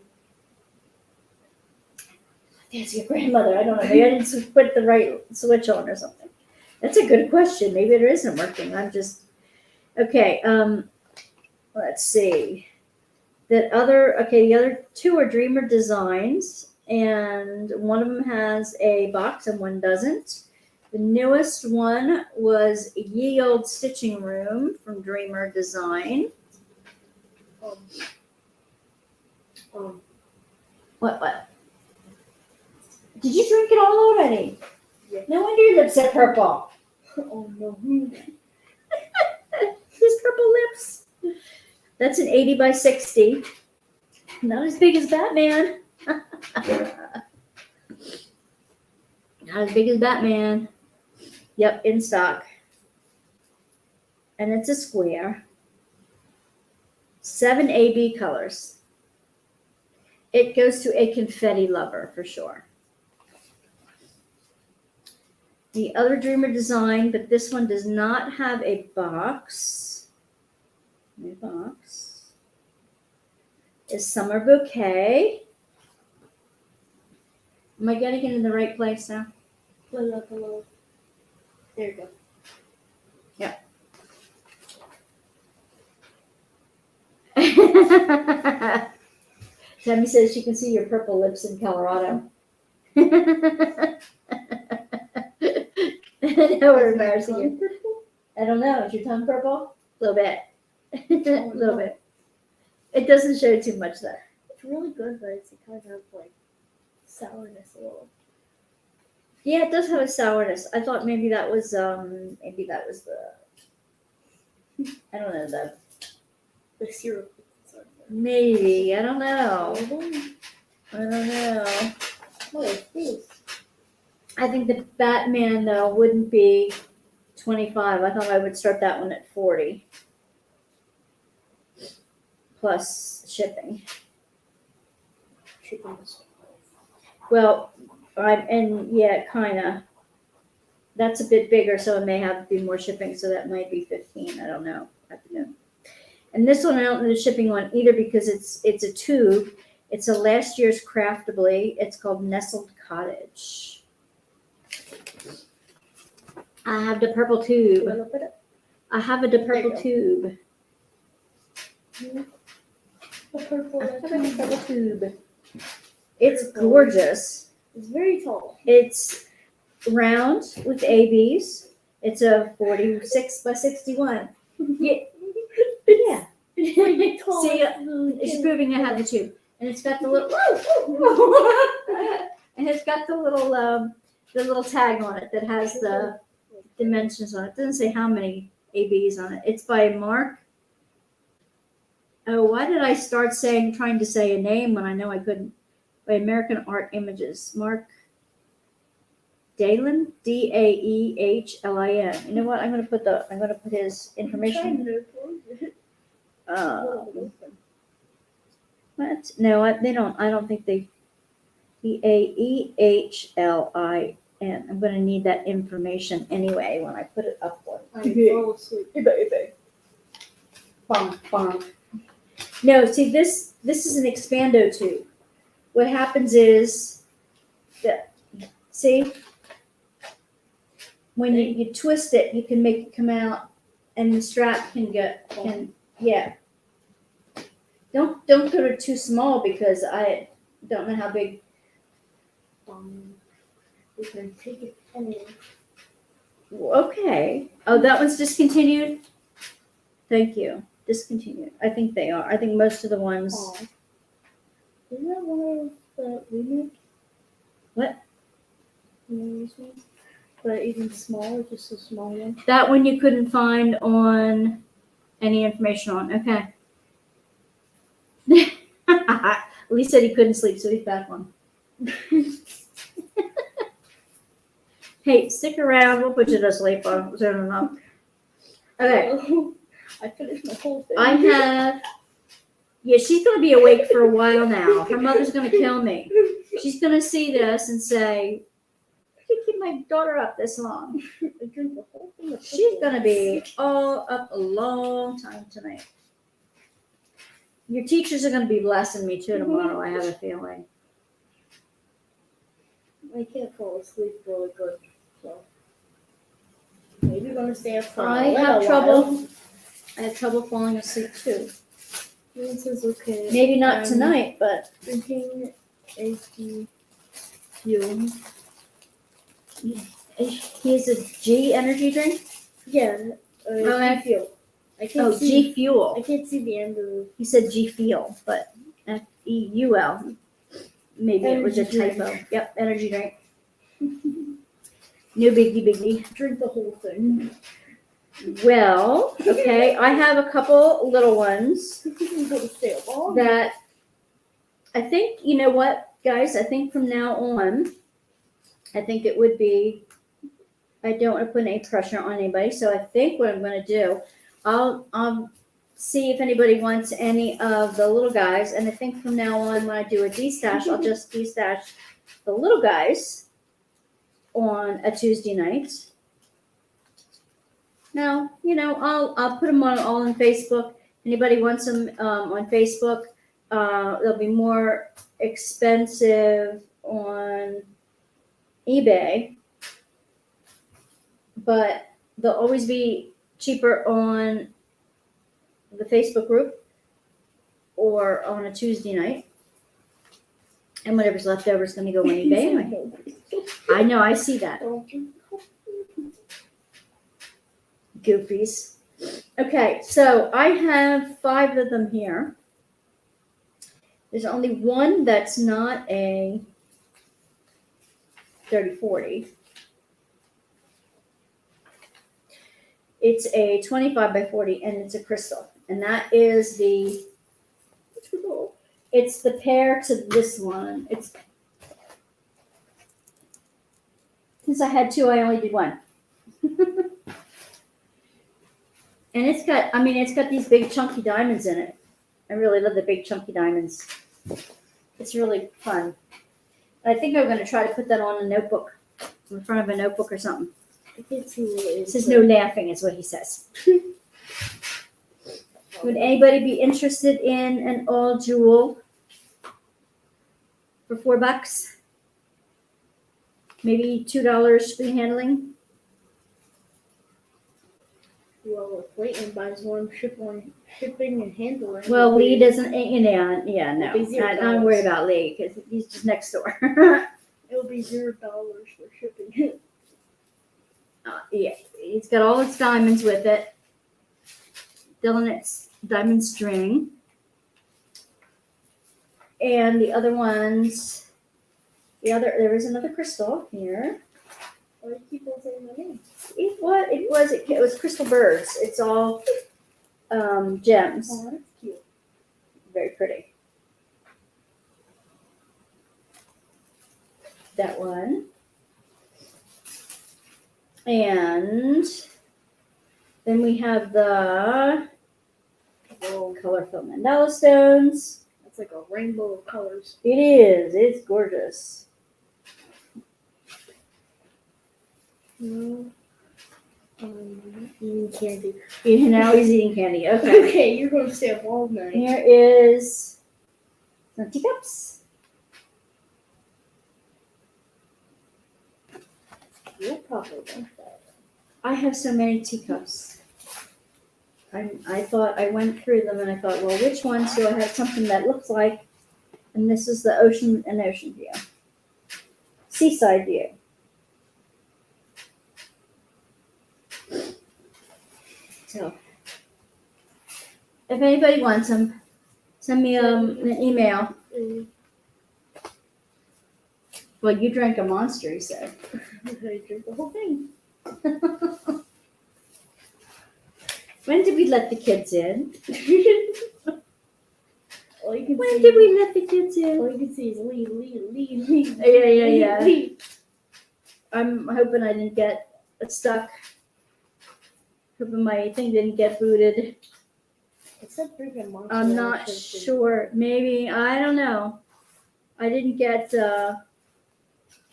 That's your grandmother. I don't know. Maybe I didn't put the right switch on or something. That's a good question. Maybe it isn't working. I'm just okay. Let's see. The other two are Dreamer designs, and one of them has a box and one doesn't. The newest one was Ye Old Stitching Room from Dreamer Design. Um, um, What? Did you drink it all already? Yeah. No wonder your lips are purple. oh no. His purple lips. That's an 80 by 60. Not as big as Batman. Not as big as Batman. Yep, in stock. And it's a square. 7 AB colors. It goes to a confetti lover for sure. The other Dreamer design, but this one does not have a box. No box. Is Summer Bouquet. Am I getting it in the right place now? Hello. There you go. Tammy says she can see your purple lips in Colorado. I know we're embarrassing you. I don't know. Is your tongue purple? A little bit. A little bit. It doesn't show too much though. It's really good, but it's kind of like sourness a little. Yeah, it does have a sourness. I thought maybe that was the I don't know The syrup. maybe. I don't know. What is this? I think the Batman though wouldn't be 25. I thought I would start that one at 40. Plus shipping. Chicken. Well, kinda. That's a bit bigger, so it may have to be more shipping, so that might be 15. I don't know. I have to know. And this one I don't know the shipping on either because it's a tube. It's a last year's Craftably. It's called Nestled Cottage. I have the purple You tube. wanna look at it? I have the There purple you go. tube. The purple. I have the purple tube. It's Purple. gorgeous. It's very tall. It's round with ABs. It's a 46 by 61. Yeah. It's really tall. See, it's proving I have the tube. And it's got the little and it's got the little tag on it that has the dimensions on it. It doesn't say how many ABs on it. It's by Mark. Oh, why did I start trying to say a name when I know I couldn't? By American Art Images. Mark Dahlin, Daehlin. You know what? I'm gonna put his information. What? No, they don't. I don't think they. Daehlin. I'm gonna need that information anyway when I put it up for I fall asleep. Bonk, bonk. No, see this is an expando tube. What happens is that when you twist it, you can make it come out, and the strap can yeah. Don't go to too small because I don't know how big. We can take it anyway. Okay. Oh, that one's discontinued. Thank you. Discontinued. I think they are. I think most of the ones. Oh. Isn't that one of the remake? What? But even smaller, just a small one. That one you couldn't find on any information on. Okay. Lee said he couldn't sleep, so he's back on. Hey, stick around. We'll put you to sleep. Soon enough. Okay. I finished my whole thing. I have. Yeah, she's gonna be awake for a while now. Her mother's gonna kill me. She's gonna see this and say, "Why did you keep my daughter up this long?" I drank the whole thing of She's pickles. gonna be all up a long time tonight. Your teachers are gonna be blessing me too tomorrow. I have a feeling. I can't fall asleep really good, so maybe I'm gonna stay up for I a little have while. trouble. I have trouble falling asleep too. This is okay. Maybe not I'm tonight, but Drinking a tea Fuel. He's a G energy drink? Yeah. Okay. G Fuel. I can't Oh, see. G Fuel. I can't see the end of the. He said G Fuel, but F-E-U-L. Maybe it was a Energy drink. typo. Yep, energy drink. No biggie. Drink the whole thing. Well, okay, I have a couple little ones Go to sale. that I think, you know what, guys, I think from now on, I think it would be, I don't want to put any pressure on anybody, so I think what I'm going to do, I'll see if anybody wants any of the little guys, and I think from now on, when I do a D-stash, I'll just D-stash the little guys on a Tuesday night. Now, you know, I'll put them on all on Facebook. Anybody wants them on Facebook? They'll be more expensive on eBay, but they'll always be cheaper on the Facebook group or on a Tuesday night. And whatever's left over is going to go on eBay anyway. I know, I see that. Goofies. Okay, so I have 5 of them here. There's only one that's not a 30-40. It's a 25 by 40 and it's a crystal. And that is it's the pair to this one. Since I had 2, I only did 1. And it's got these big chunky diamonds in it. I really love the big chunky diamonds. It's really fun. I think I'm going to try to put that on a notebook, in front of a notebook or something. I can't see what it It is. says no laughing is what he says. Would anybody be interested in an all jewel for $4? Maybe $2 shipping handling? Well, if Leighton buys one, shipping and handling. Well, Lee doesn't, no. It'll be I don't worry about Lee because he's just next door. It'll be $0 for shipping. Yeah, it's got all its diamonds with it. Dylan, diamond string. And the other ones, there is another crystal here. Why do you keep on saying my name? It was crystal birds. It's all gems. Oh, that's cute. Very pretty. That one. And then we have the colorful mandala stones. That's like a rainbow of colors. It is. It's gorgeous. No. Eating candy. Now he's eating candy. Okay. Okay, you're going to stay up all night. Here is some teacups. You'll probably want that. I have so many teacups. I thought I went through them and I thought, well, which ones do I have something that looks like? And this is the ocean view. Seaside view. So, if anybody wants them, send me an email. Well, you drank a Monster, he said. I drink the whole thing. When did we let the kids in? All you can When see, did we let the kids in? all you can see is Lee. Yeah. Lee. I'm hoping I didn't get stuck. Hoping my thing didn't get booted. Except drinking Monster. I'm not sure. Maybe, I don't know. I didn't get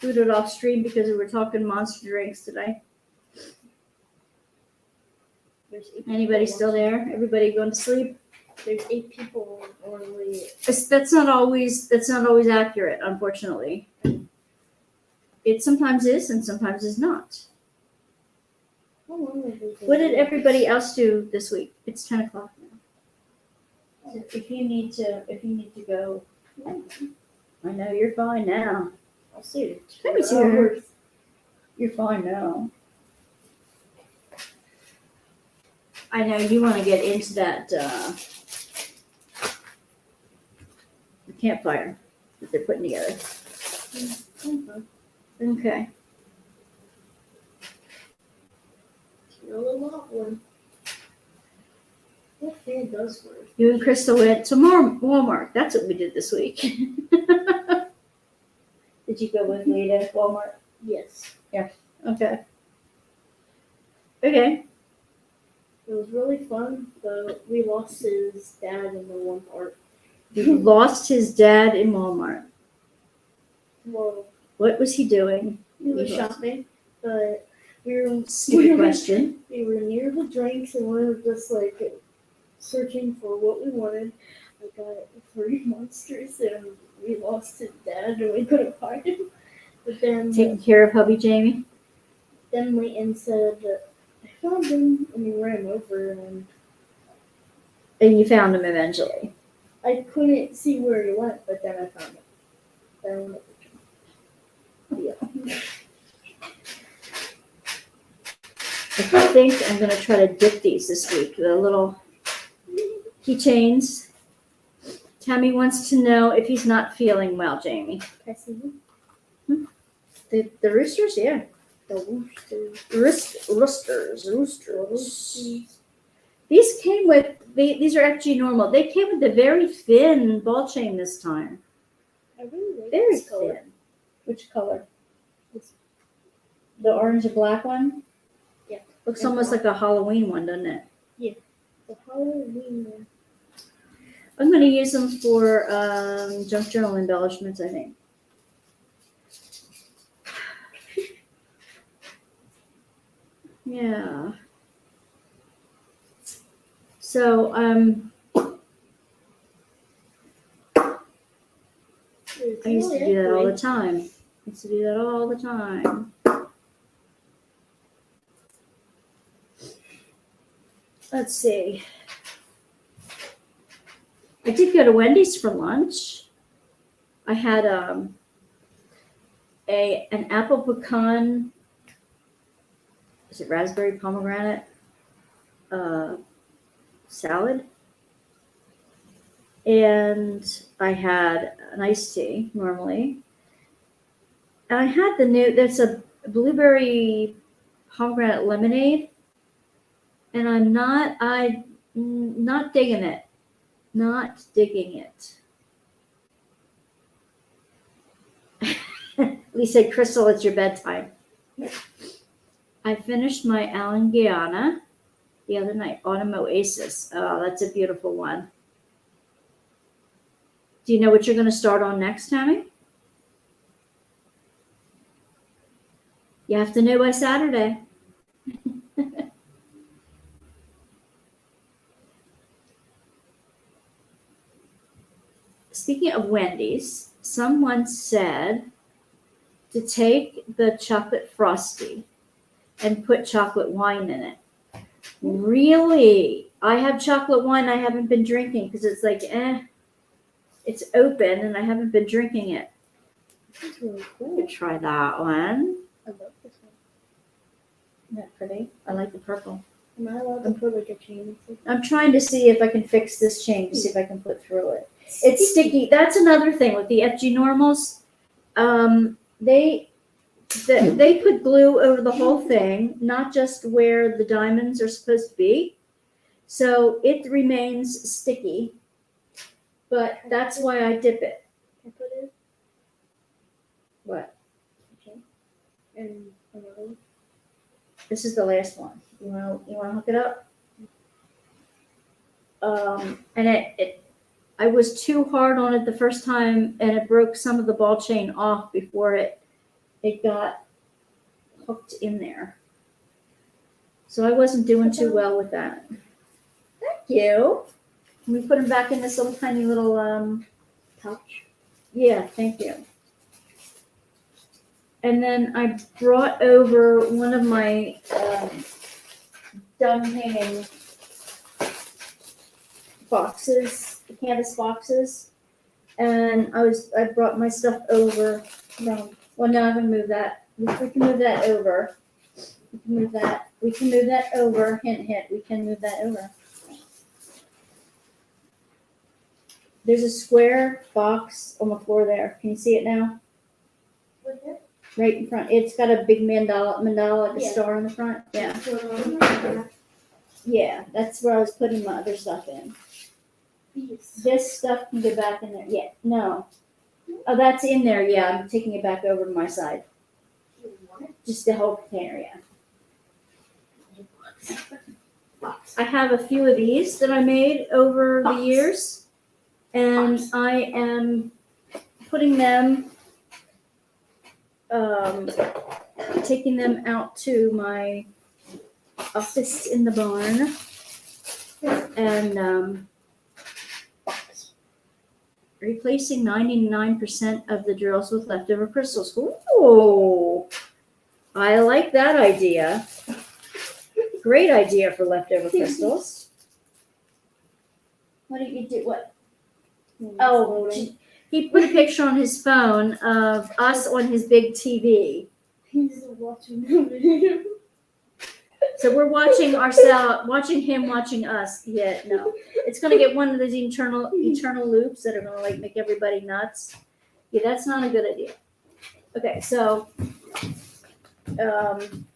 booted off stream because we were talking Monster drinks today. There's 8 Anybody people still there? Everybody going to sleep? There's 8 people on the. That's not always accurate, unfortunately. It sometimes is and sometimes is not. How long is this? What did everybody else do this week? It's 10 o'clock now. If you need to go, I know you're fine now. I'll see you. Let me see her. You're fine now. I know you want to get into that the campfire that they're putting together. Okay. You're a lot one. That fan does work. You and Crystal went to Walmart. That's what we did this week. Did you go with me to Walmart? Yes. Okay. Okay. It was really fun, but we lost his dad in the one part. He lost his dad in Walmart. Well, What was he doing? we were He lost- shopping, but we were Stupid question. We were near the drinks and we were just like searching for what we wanted. I got 3 monsters and we lost his dad and we couldn't find him. But then Taking care of hubby Jamie. Leighton said, I found him, and he ran over and And you found him eventually. I couldn't see where he went, but then I found him. Then yeah. I think I'm going to try to dip these this week. The little keychains. Tammy wants to know if he's not feeling well, Jamie. Can I see him? The roosters, yeah. The roosters. Roosters. These came with, these are actually normal. They came with a very thin ball chain this time. I really like Very this color. thin. Which color? This- The orange and black one? Yeah. Looks And almost like a Halloween one, doesn't it? The Halloween one. I'm going to use them for junk journal embellishments, I think. Yeah. So, I used to do that all the time. Let's see. I did go to Wendy's for lunch. I had an apple pecan. Is it raspberry pomegranate salad? And I had an iced tea normally. And I had there's a blueberry pomegranate lemonade. And I'm not digging it. Not digging it. Lisa, Crystal, it's your bedtime. I finished my Alan Guyana the other night, Autumn Oasis. Oh, that's a beautiful one. Do you know what you're going to start on next, Tammy? You have to know by Saturday. Speaking of Wendy's, someone said to take the chocolate frosty and put chocolate wine in it. Really? I have chocolate wine I haven't been drinking because it's like, it's open and I haven't been drinking it. This is really You cool. could try that one. I love this one. Isn't that pretty? I like the purple. Am I allowed to put like a chain? I'm trying to see if I can fix this chain to see if I can put through it. It's sticky. That's another thing with the FG normals. They put glue over the whole thing, not just where the diamonds are supposed to be. So it remains sticky. But that's why I dip it. Can I put it? What? Okay. And another one. This is the last one. You wanna hook it up? And I was too hard on it the first time, and it broke some of the ball chain off before it got hooked in there. So I wasn't doing too well with that. Thank you. Can we put them back in this little tiny little Pouch. Yeah, thank you. And then I brought over one of my done hanging boxes, the canvas boxes, and I brought my stuff over from Well, no, I'm gonna move that. We can move that over. We can move that. We can move that over. Hint, hint. We can move that over. There's a square box on the floor there. Can you see it now? Right in front. It's got a big mandala like a Yeah. star on the front. Yeah. Yeah, that's where I was putting my other stuff in. This stuff can go back in there. Yeah, no. Oh, that's in there. Yeah, I'm taking it back over to my side. Just the whole container, yeah. I have a few of these that I made over the years, and I am putting them, taking them out to my office in the barn, and replacing 99% of the drills with leftover crystals. Ooh, I like that idea. Great idea for leftover crystals. What did you do? What? Oh, he put a picture on his phone of us on his big TV. He's watching the video. So we're watching ourselves, watching him, watching us. Yeah, no, it's gonna get one of those eternal loops that are gonna like make everybody nuts. Yeah, that's not a good idea. Okay, so, and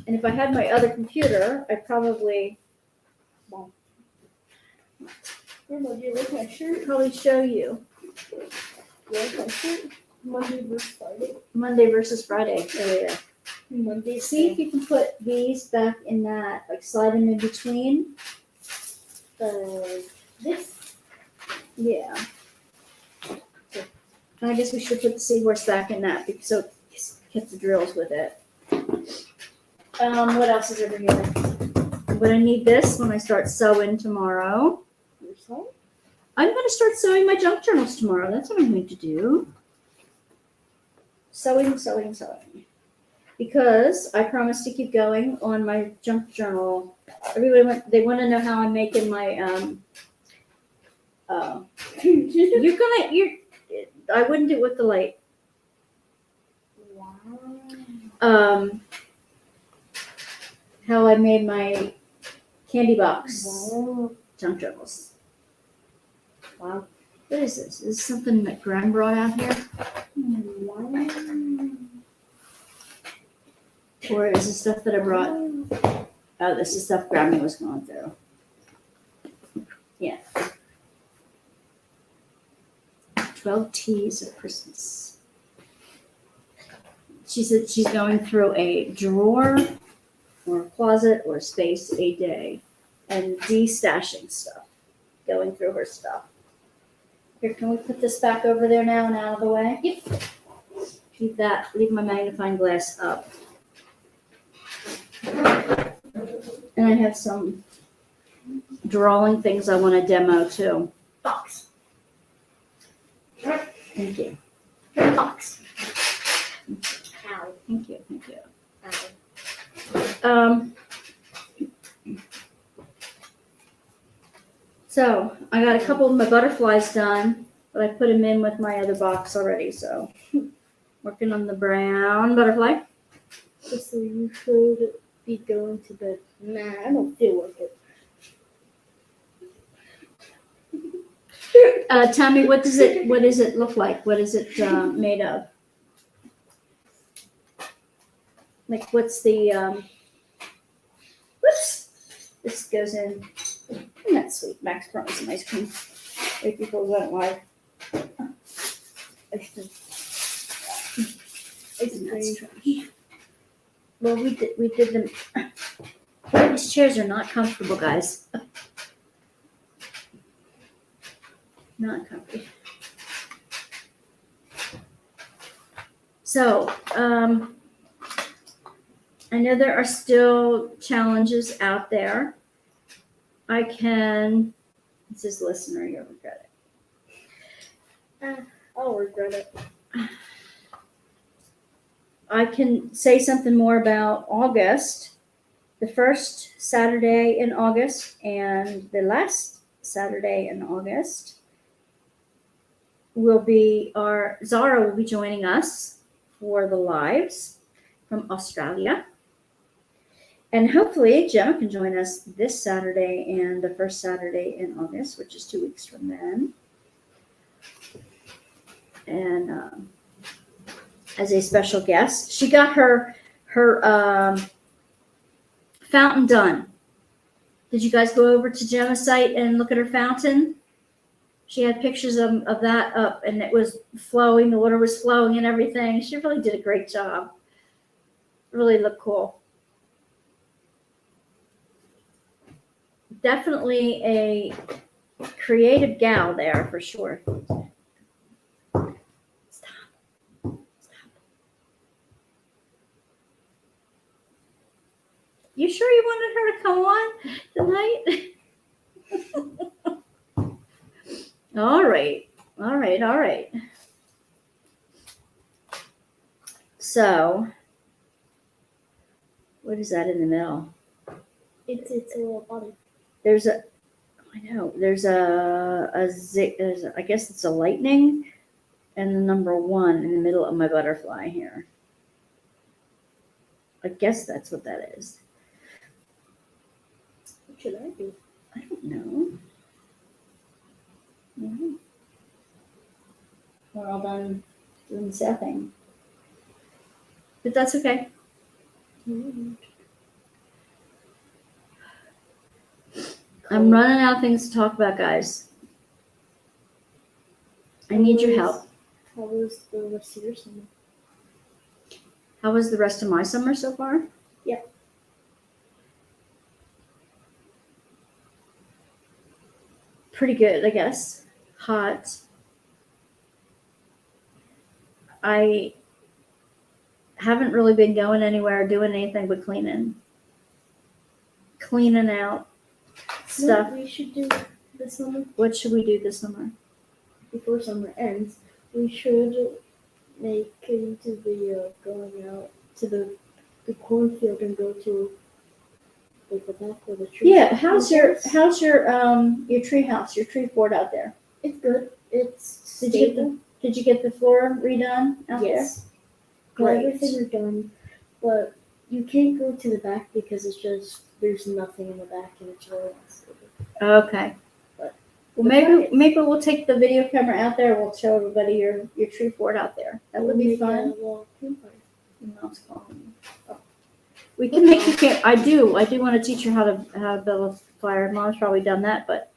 if I had my other computer, I'd probably Grandma, do you like my shirt? probably show you You like my shirt? Monday versus Friday. Monday versus Friday. Earlier. Monday. See if you can put these back in that, like slide them in between. This. Yeah. And I guess we should put the seahorse back in that because so it gets the drills with it. What else is over here? I'm gonna need this when I start sewing tomorrow. I'm gonna start sewing my junk journals tomorrow. That's what I'm going to do. Sewing. Because I promised to keep going on my junk journal. Everybody they want to know how I'm making my I wouldn't do it with the light. Wow. How I made my candy box Wow. junk journals. Wow. What is this? Is this something that Graham brought out here? Wow. Or is this stuff that I brought? Oh, this is stuff Grammy was going through. Yeah. 12 Teas of Christmas. She said she's going through a drawer or a closet or a space a day and de-stashing stuff. Going through her stuff. Here, can we put this back over there now and out of the way? Yep. Leave my magnifying glass up. And I have some drawing things I want to demo too. Box. Thank you. Box. Ow. Thank you. Ow. So I got a couple of my butterflies done, but I put them in with my other box already. So working on the brown butterfly. So you should be going to bed. Nah, I don't feel like it. Tell me, what does it look like? What is it made of? Like, what's the, whoops, this goes in, isn't that sweet? Max brought me some ice cream right before we went live. Isn't that strange? Well, we did them. These chairs are not comfortable, guys. Not comfy. So, I know there are still challenges out there. This is listener, you'll regret it. I'll regret it. I can say something more about August. The first Saturday in August and the last Saturday in August will be Zara will be joining us for the lives from Australia. And hopefully Gemma can join us this Saturday and the first Saturday in August, which is 2 weeks from then. And as a special guest, she got her fountain done. Did you guys go over to Gemma's site and look at her fountain? She had pictures of that up, and it was flowing. The water was flowing and everything. She really did a great job. Really looked cool. Definitely a creative gal there for sure. Stop. You sure you wanted her to come on tonight? All right. So, what is that in the middle? It's a little body. There's a I guess it's a lightning and the number 1 in the middle of my butterfly here. I guess that's what that is. What should I do? I don't know. Yeah. We're all done doing the sad thing. But that's okay. Mm-hmm. I'm running out of things to talk about, guys. I need your help. How was the rest of your summer? How was the rest of my summer so far? Yeah. Pretty good, I guess. Hot. I haven't really been going anywhere, doing anything but cleaning out stuff. What we should do this summer, What should we do this summer? before summer ends, we should make a YouTube video going out to the cornfield and go to like the back of the tree. Yeah, how's your tree house, your tree fort out there? It's good. It's Did you get stable. Did you get the floor redone out Yes. there? Got Great. everything done, but you can't go to the back because it's just there's nothing in the back and it's really unstable. Okay. But Well, maybe we'll take the video camera out there. We'll show everybody your tree fort out there. That would be Make a fun. little campfire. Your mom's calling me. Oh. We can make the camp. I do want to teach her how to build a fire. Mom's probably done that, but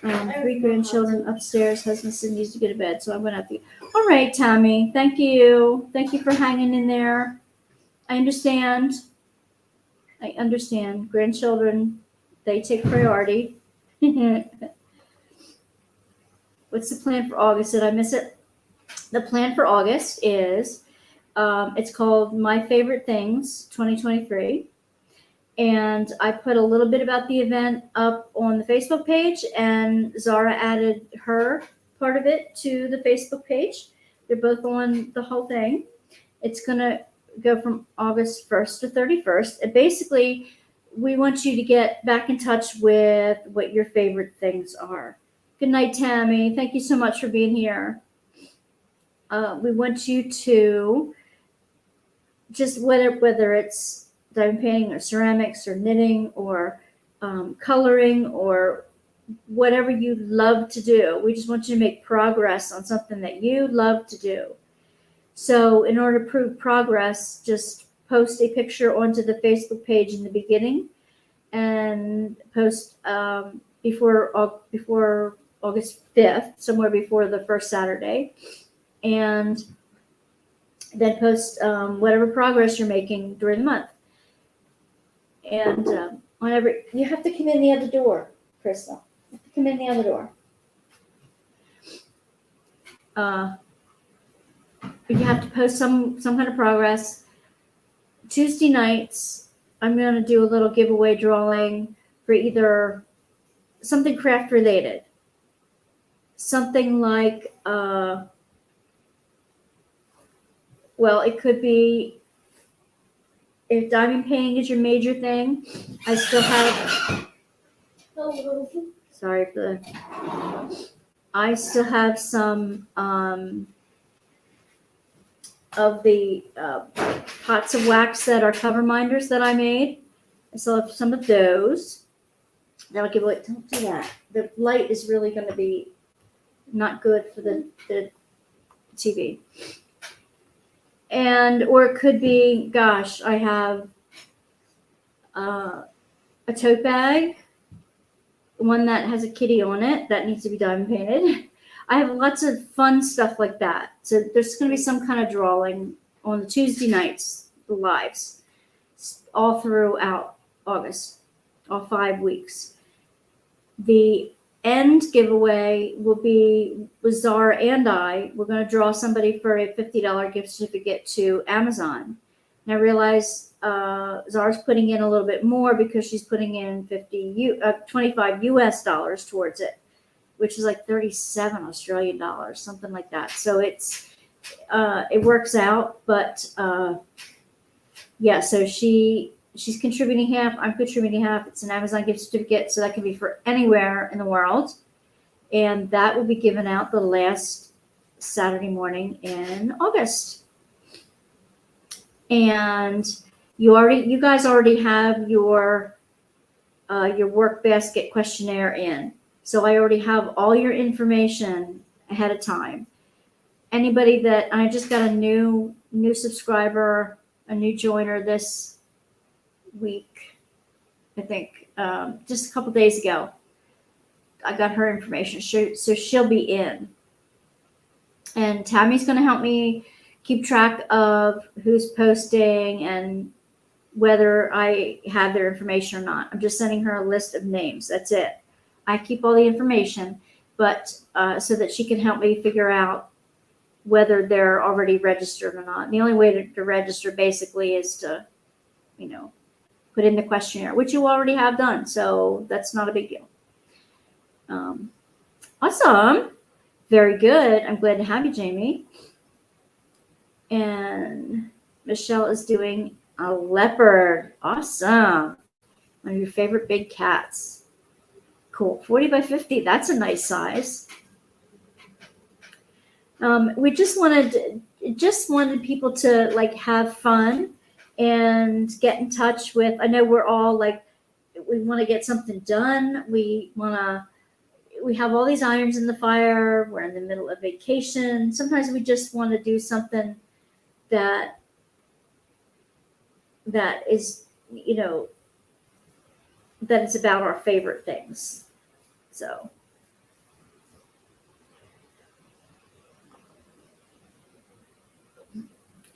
3 grandchildren upstairs. Husband said needs to get to bed, so I'm gonna have to. All right, Tammy. Thank you. Thank you for hanging in there. I understand. Grandchildren, they take priority. What's the plan for August? Did I miss it? The plan for August is, it's called My Favorite Things 2023. And I put a little bit about the event up on the Facebook page, and Zara added her part of it to the Facebook page. They're both on the whole thing. It's going to go from August 1st to 31st. And basically, we want you to get back in touch with what your favorite things are. Good night, Tammy. Thank you so much for being here. We want you to just whether it's diamond painting or ceramics or knitting or coloring or whatever you love to do. We just want you to make progress on something that you love to do. So in order to prove progress, just post a picture onto the Facebook page in the beginning and post before August 5th, somewhere before the first Saturday, and then post whatever progress you're making during the month. And you have to come in the other door, Crystal. You have to come in the other door. You have to post some kind of progress. Tuesday nights, I'm going to do a little giveaway drawing for either something craft related. Something like, it could be, if diamond painting is your major thing, I still have, sorry for the, I still have some of the pots of wax that are cover minders that I made. I still have some of those. That'll give away. Don't do that. The light is really going to be not good for the TV. And, or it could be, gosh, I have a tote bag, one that has a kitty on it that needs to be diamond painted. I have lots of fun stuff like that. So there's going to be some kind of drawing on the Tuesday nights, the lives, all throughout August, all 5 weeks. The end giveaway will be with Zara and I. We're going to draw somebody for a $50 gift certificate to Amazon. And I realize Zara's putting in a little bit more because she's putting in 25 US dollars towards it, which is like 37 Australian dollars, something like that. So it works out, but yeah, so she's contributing half, I'm contributing half. It's an Amazon gift certificate, so that can be for anywhere in the world. And that will be given out the last Saturday morning in August. And you guys already have your work basket questionnaire in. So I already have all your information ahead of time. Anybody that I just got a new subscriber, a new joiner this week, I think, just a couple days ago. I got her information, so she'll be in. And Tammy's going to help me keep track of who's posting and whether I have their information or not. I'm just sending her a list of names. That's it. I keep all the information, but so that she can help me figure out whether they're already registered or not. And the only way to register basically is to, put in the questionnaire, which you already have done. So that's not a big deal. Awesome. Very good. I'm glad to have you, Jamie. And Michelle is doing a leopard. Awesome. One of your favorite big cats. Cool. 40 by 50. That's a nice size. We just wanted people to have fun and get in touch with. I know we're all we want to get something done. We have all these irons in the fire. We're in the middle of vacation. Sometimes we just want to do something that is, that is about our favorite things. So.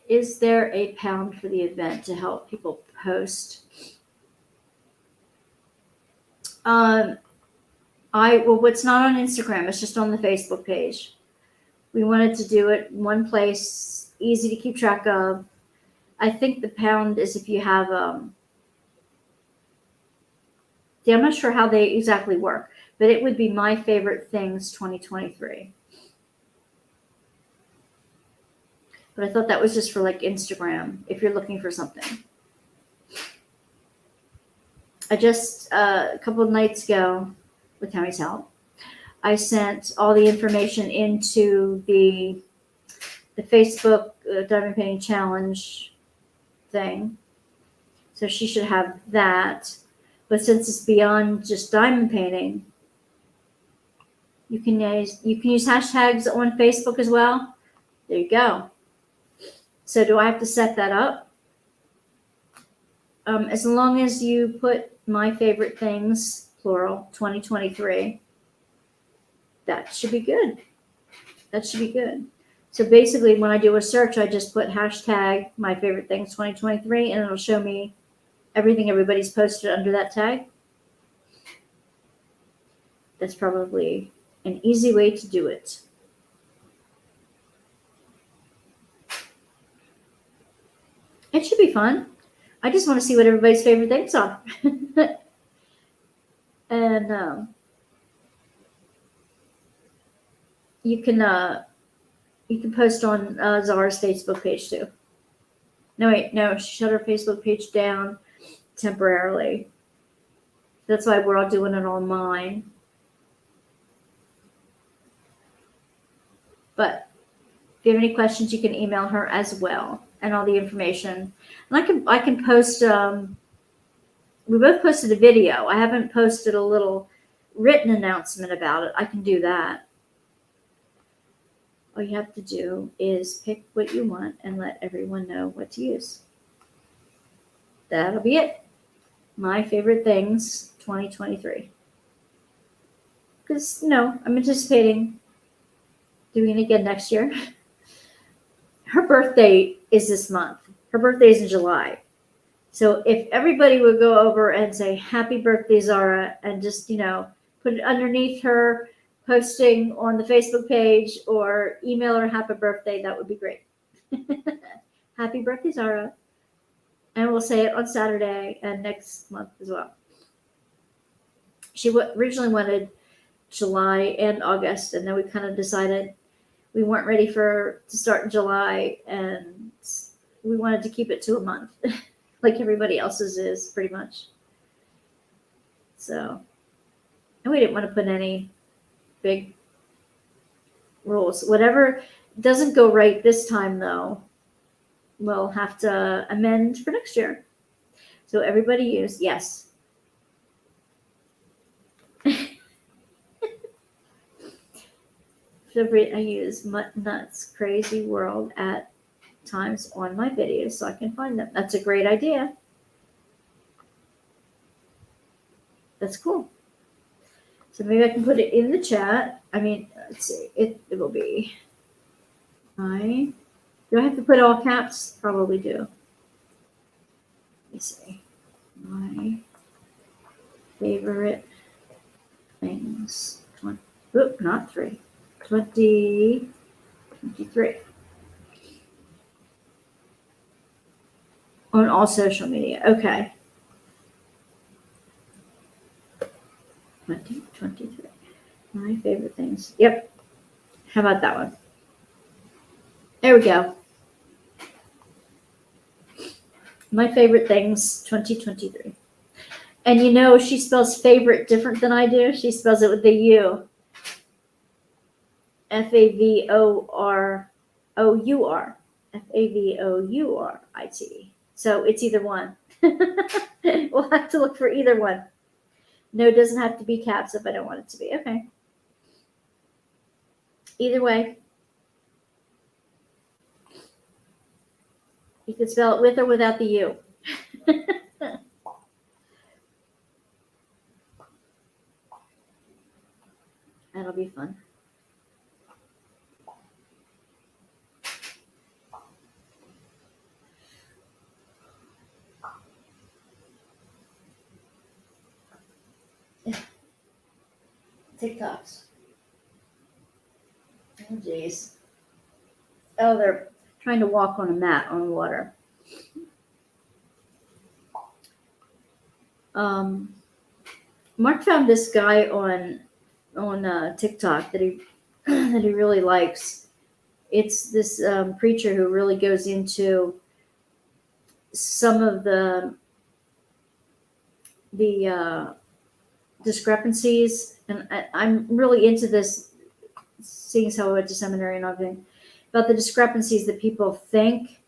Is there a pound for the event to help people post? It's not on Instagram. It's just on the Facebook page. We wanted to do it one place, easy to keep track of. I think the pound is if you have, I'm not sure how they exactly work, but it would be My Favorite Things 2023. But I thought that was just for Instagram, if you're looking for something. I just, a couple of nights ago, with Tammy's help, I sent all the information into the Facebook Diamond Painting Challenge thing. So she should have that. But since it's beyond just diamond painting, you can use hashtags on Facebook as well. There you go. So do I have to set that up? As long as you put My Favorite Things, plural, 2023, that should be good. That should be good. So basically, when I do a search, I just put hashtag My Favorite Things 2023, and it'll show me everything everybody's posted under that tag. That's probably an easy way to do it. It should be fun. I just want to see what everybody's favorite things are. And you can post on Zara's Facebook page too. No, she shut her Facebook page down temporarily. That's why we're all doing it on mine. If you have any questions, you can email her as well, and all the information. And I can post. We both posted a video. I haven't posted a little written announcement about it. I can do that. All you have to do is pick what you want and let everyone know what to use. That'll be it. My favorite things 2023. Because, I'm anticipating doing it again next year. Her birthday is this month. Her birthday is in July. So if everybody would go over and say, happy birthday, Zara, and just, put it underneath her posting on the Facebook page or email her happy birthday, that would be great. Happy birthday, Zara. And we'll say it on Saturday and next month as well. She originally wanted July and August, and then we kind of decided we weren't ready to start in July, and we wanted to keep it to a month, like everybody else's is pretty much. So, and we didn't want to put any big rules. Whatever doesn't go right this time, though, we'll have to amend for next year. So everybody use yes. I use Mutt Nuts Crazy World at times on my videos so I can find them. That's a great idea. That's cool. So maybe I can put it in the chat. Let's see. It will be do I have to put all caps? Probably do. Let me see. My favorite things. Not 3. 2023. On all social media. Okay. 2023. My favorite things. Yep. How about that one? There we go. My favorite things 2023. And she spells favorite different than I do. She spells it with the U. Favour. Favourite. So it's either one. We'll have to look for either one. No, it doesn't have to be caps if I don't want it to be. Okay. Either way. You can spell it with or without the U. That'll be fun. TikToks. Oh, geez. Oh, they're trying to walk on a mat on water. Mark found this guy on TikTok that he really likes. It's this preacher who really goes into some of the discrepancies, and I'm really into this, seeing as how I went to seminary and everything, about the discrepancies that people think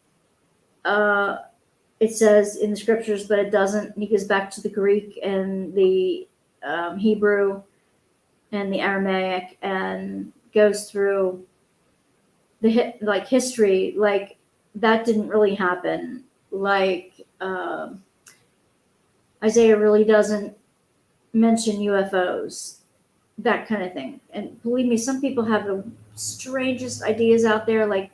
it says in the scriptures, but it doesn't. He goes back to the Greek and the Hebrew and the Aramaic and goes through the history, like that didn't really happen. Like Isaiah really doesn't mention UFOs, that kind of thing. And believe me, some people have the strangest ideas out there. Like,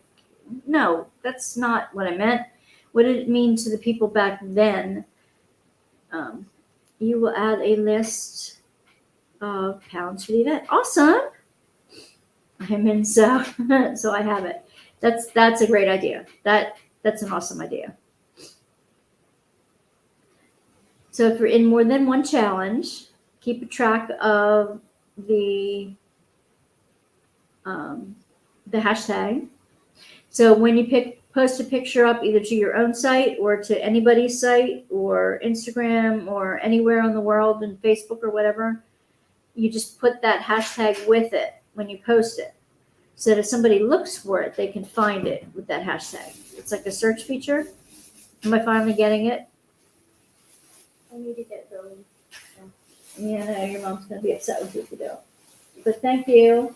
no, that's not what I meant. What did it mean to the people back then? You will add a list of pounds for the event. Awesome. I'm in, so I have it. That's a great idea. That's an awesome idea. So if you're in more than one challenge, keep a track of the hashtag. So when you post a picture up either to your own site or to anybody's site or Instagram or anywhere on the world and Facebook or whatever, you just put that hashtag with it when you post it. so that if somebody looks for it, they can find it with that hashtag. It's like a search feature. Am I finally getting it? I need to get going. Yeah, no, your mom's gonna be upset with you if you don't. But thank you.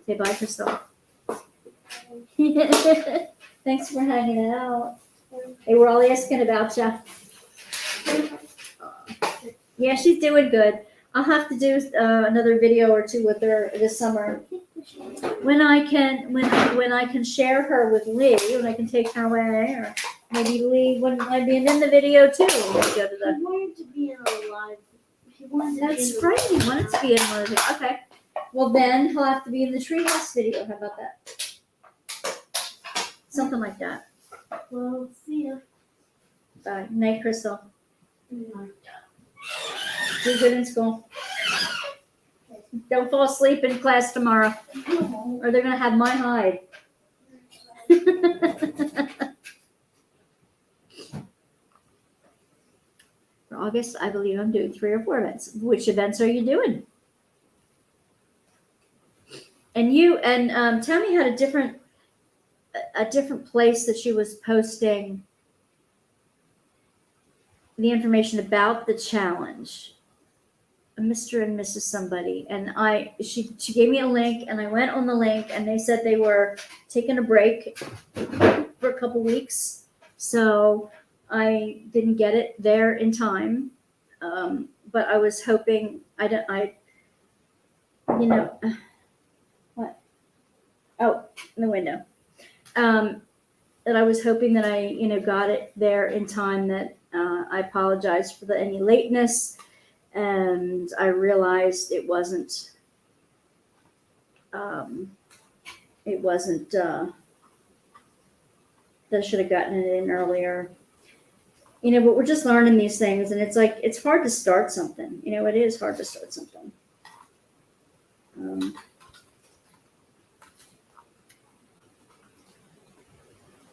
Say bye, Crystal. Thanks for hanging out. They were all asking about you. Yeah, she's doing good. I'll have to do another video or two with her this summer when I can share her with Lee, when I can take her away, or maybe Lee wouldn't mind being in the video too. When we go to He the. wanted to be in a live. He wanted to That's be in right. He wanted to be in one of the. Okay. Well, then he'll have to be in the treehouse video. How about that? Something like that. Well, see ya. Bye. Night, Crystal. Mm. Do good in school. Don't fall asleep in class tomorrow, or they're gonna have my hide. For August, I believe I'm doing 3 or 4 events. Which events are you doing? And Tammy had a different place that she was posting the information about the challenge. Mr. and Mrs. somebody, and she gave me a link, and I went on the link, and they said they were taking a break for a couple weeks, so I didn't get it there in time. But I was hoping what? Oh, in the window. That I was hoping that I got it there in time. That I apologize for any lateness. And I realized it wasn't that I should have gotten it in earlier. But we're just learning these things, and it's hard to start something. It is hard to start something.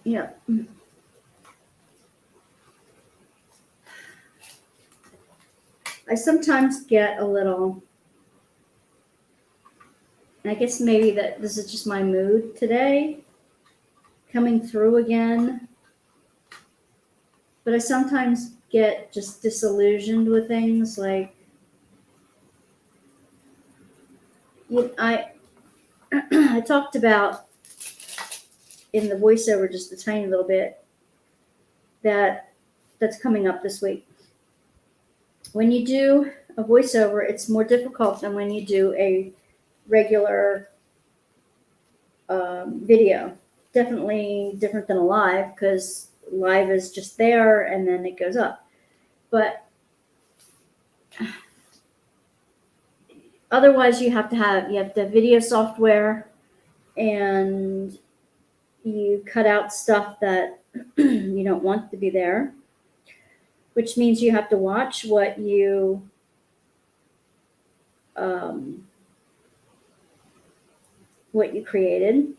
Yeah. I sometimes get a little, I guess maybe that this is just my mood today, coming through again. But I sometimes get just disillusioned with things. Like, I talked about in the voiceover just a tiny little bit that's coming up this week. When you do a voiceover, it's more difficult than when you do a regular video. Definitely different than a live, because live is just there and then it goes up. But otherwise, you have to have video software, and you cut out stuff that you don't want to be there, which means you have to watch what you created,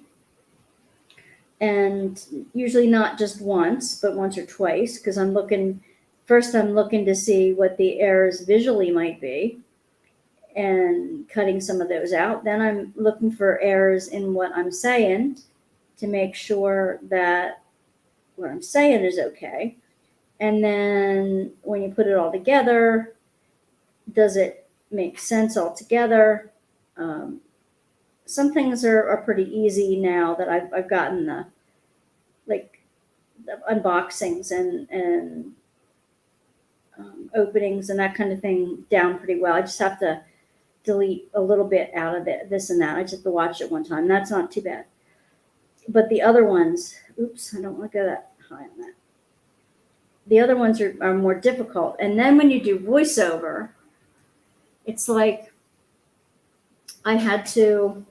and usually not just once, but once or twice, because I'm looking to see what the errors visually might be and cutting some of those out. Then I'm looking for errors in what I'm saying to make sure that what I'm saying is okay. And then when you put it all together, does it make sense all together? Some things are pretty easy now that I've gotten the unboxings and openings and that kind of thing down pretty well. I just have to delete a little bit out of this and that. I just have to watch it one time. That's not too bad. But the other ones, oops, I don't want to go that high on that. The other ones are more difficult. And then when you do voiceover, it's like I had to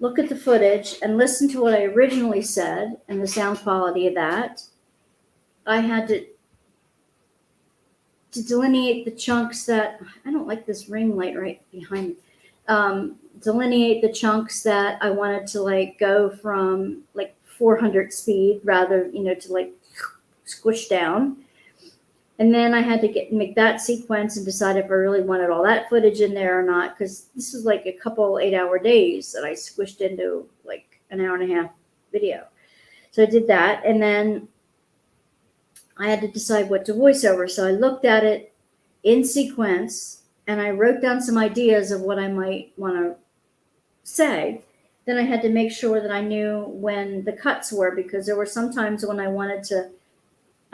look at the footage and listen to what I originally said and the sound quality of that. I had to delineate the chunks that, I don't like this ring light right behind me. Delineate the chunks that I wanted to go from 400 speed rather, to squish down. And then I had to make that sequence and decide if I really wanted all that footage in there or not, because this was like a couple 8-hour days that I squished into like an hour and a half video. So I did that, and then I had to decide what to voice over. So I looked at it in sequence, and I wrote down some ideas of what I might want to say. Then I had to make sure that I knew when the cuts were, because there were some times when I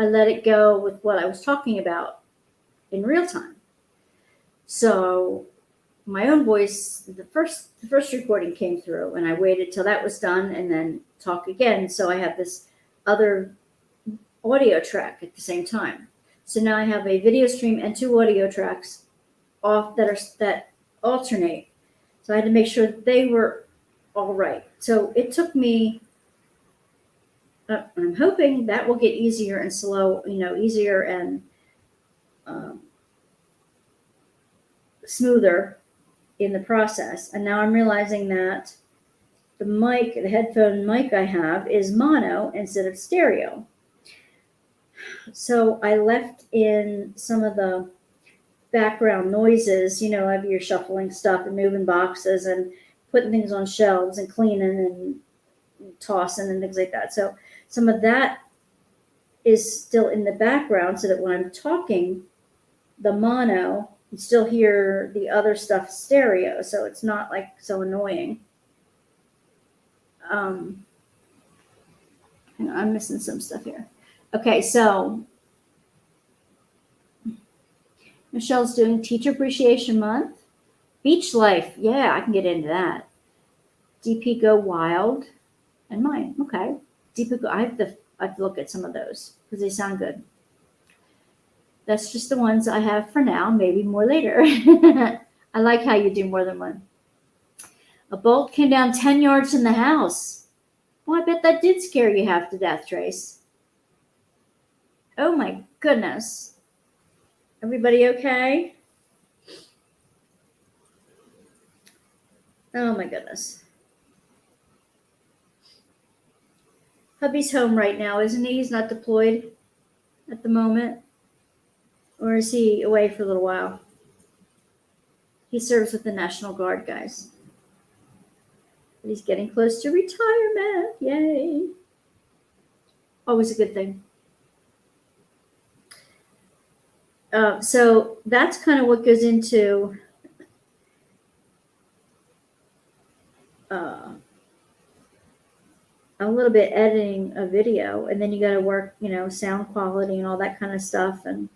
let it go with what I was talking about in real time. So my own voice, the first recording came through, and I waited till that was done and then talk again. So I have this other audio track at the same time. So now I have a video stream and 2 audio tracks off that alternate. So I had to make sure that they were all right. So it took me. I'm hoping that will get easier and easier and smoother in the process. And now I'm realizing that the headphone mic I have is mono instead of stereo. So I left in some of the background noises, of your shuffling stuff and moving boxes and putting things on shelves and cleaning and tossing and things like that. So some of that is still in the background, so that when I'm talking the mono, you still hear the other stuff stereo, so it's not like so annoying. I'm missing some stuff here. Okay, so Michelle's doing Teacher Appreciation Month. Beach Life, yeah, I can get into that. DP Go Wild, and mine. Okay, DP Go. I have to look at some of those because they sound good. That's just the ones I have for now. Maybe more later. I like how you do more than one. A bolt came down 10 yards from the house. Well, I bet that did scare you half to death, Trace. Oh my goodness. Everybody okay? Oh my goodness. Hubby's home right now, isn't he? He's not deployed at the moment. Or is he away for a little while? He serves with the National Guard, guys. But he's getting close to retirement. Yay. Always a good thing. So that's kind of what goes into a little bit editing a video, and then you got to work, sound quality and all that kind of stuff. And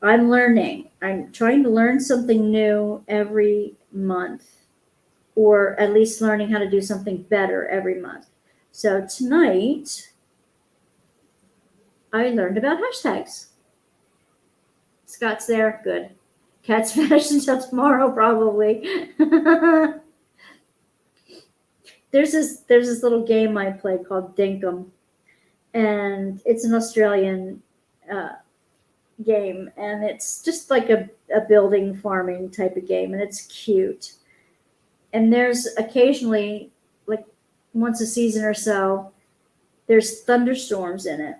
I'm learning. I'm trying to learn something new every month, or at least learning how to do something better every month. So tonight, I learned about hashtags. Scott's there. Good. Cat's finished until tomorrow, probably. There's this little game I play called Dinkum, and it's an Australian game, and it's just like a building farming type of game, and it's cute. And there's occasionally, like once a season or so, there's thunderstorms in it.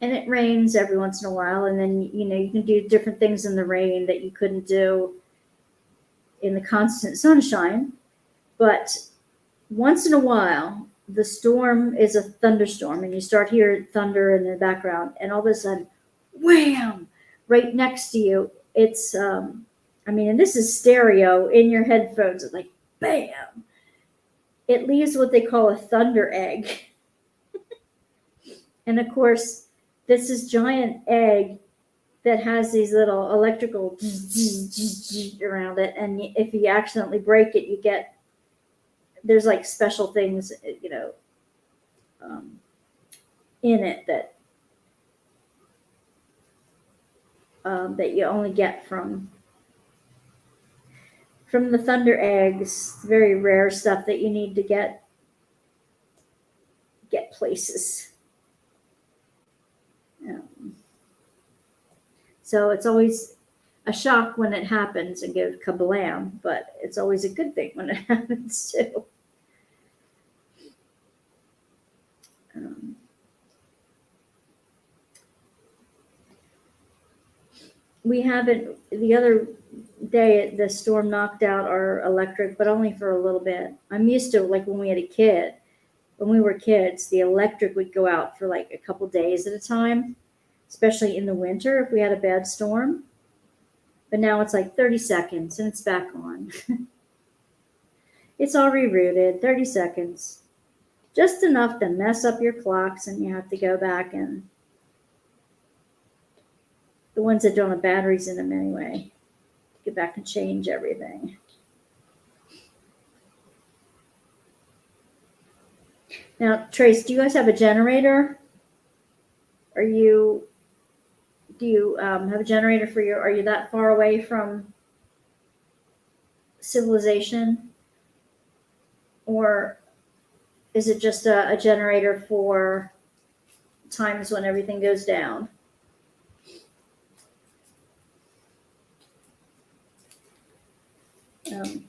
And it rains every once in a while, and then, you can do different things in the rain that you couldn't do in the constant sunshine. But once in a while, the storm is a thunderstorm, and you start hearing thunder in the background, and all of a sudden, wham, right next to you, it's, and this is stereo in your headphones. It's like, bam. It leaves what they call a thunder egg. And of course, this is giant egg that has these little electrical around it. And if you accidentally break it, there's like special things, in it that you only get from the thunder eggs. Very rare stuff that you need to get places. So it's always a shock when it happens and goes kablam, but it's always a good thing when it happens too. we haven't, the other day, the storm knocked out our electric, but only for a little bit. I'm used to like when we had a kid, when we were kids, the electric would go out for like a couple days at a time, especially in the winter if we had a bad storm. But now it's like 30 seconds and it's back on. It's all rerouted, 30 seconds. Just enough to mess up your clocks and you have to go back, and the ones that don't have batteries in them anyway, get back and change everything. Now, Trace, do you guys have a generator? Do you have a generator for are you that far away from civilization? Or is it just a generator for times when everything goes down? I'm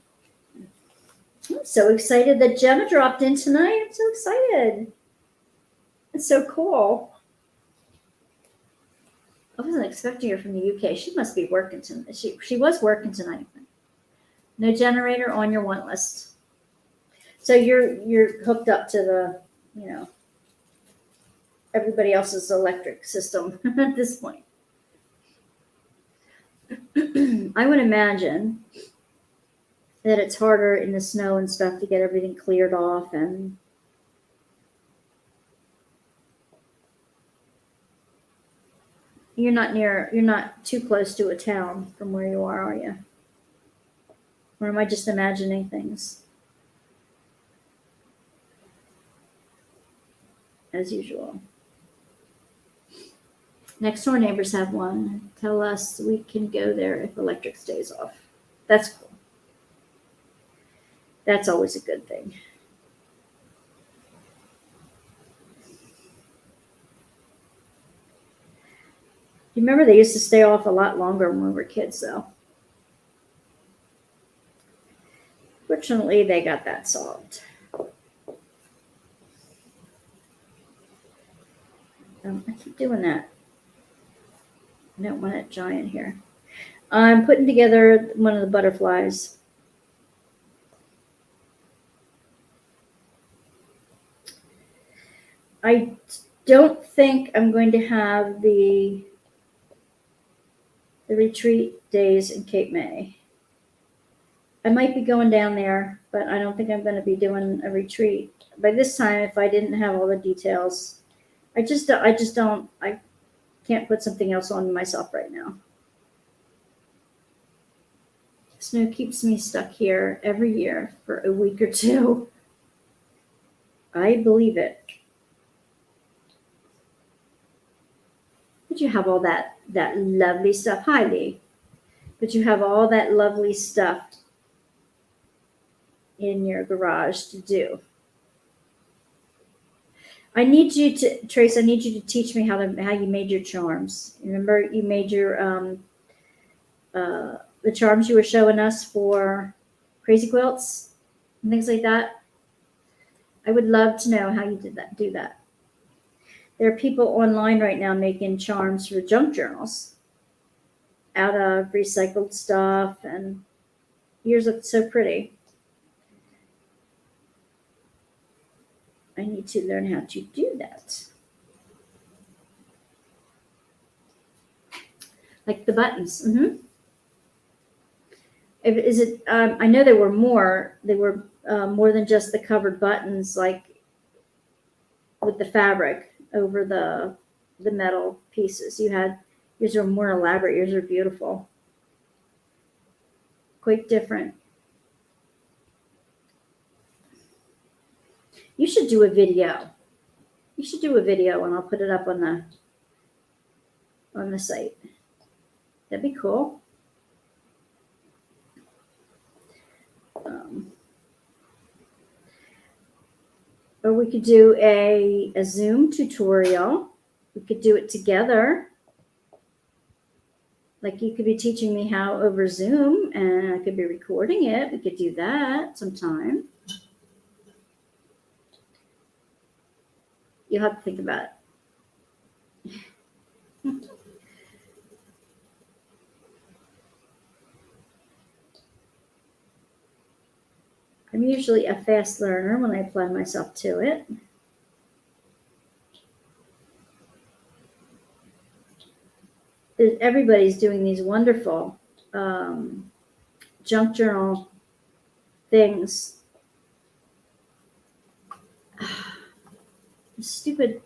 so excited that Gemma dropped in tonight. I'm so excited. It's so cool. I wasn't expecting her from the UK. She must be working tonight. She was working tonight. No generator on your want list. So you're hooked up to the, everybody else's electric system at this point. I would imagine that it's harder in the snow and stuff to get everything cleared off, and you're not too close to a town from where you are you? Or am I just imagining things? As usual. Next door neighbors have one. Tell us we can go there if electric stays off. That's cool. That's always a good thing. You remember they used to stay off a lot longer when we were kids, though. Fortunately, they got that solved. I keep doing that. I don't want it giant here. I'm putting together one of the butterflies. I don't think I'm going to have the retreat days in Cape May. I might be going down there, but I don't think I'm going to be doing a retreat. By this time, if I didn't have all the details, I can't put something else on myself right now. Snow keeps me stuck here every year for a week or two. I believe it. But you have all that lovely stuff. Hi, Lee. But you have all that lovely stuff in your garage to do. I need you to, Trace, I need you to teach me how you made your charms. Remember you made your, the charms you were showing us for crazy quilts and things like that. I would love to know how you do that. There are people online right now making charms for junk journals out of recycled stuff, and yours look so pretty. I need to learn how to do that. Like the buttons. Mm-hmm. Is it? I know there were more. They were more than just the covered buttons, like with the fabric over the metal pieces. Yours are more elaborate. Yours are beautiful. Quite different. You should do a video. You should do a video, and I'll put it up on the site. That'd be cool. Or we could do a Zoom tutorial. We could do it together. Like you could be teaching me how over Zoom, and I could be recording it. We could do that sometime. You'll have to think about it. I'm usually a fast learner when I apply myself to it. Everybody's doing these wonderful junk journal things. Stupid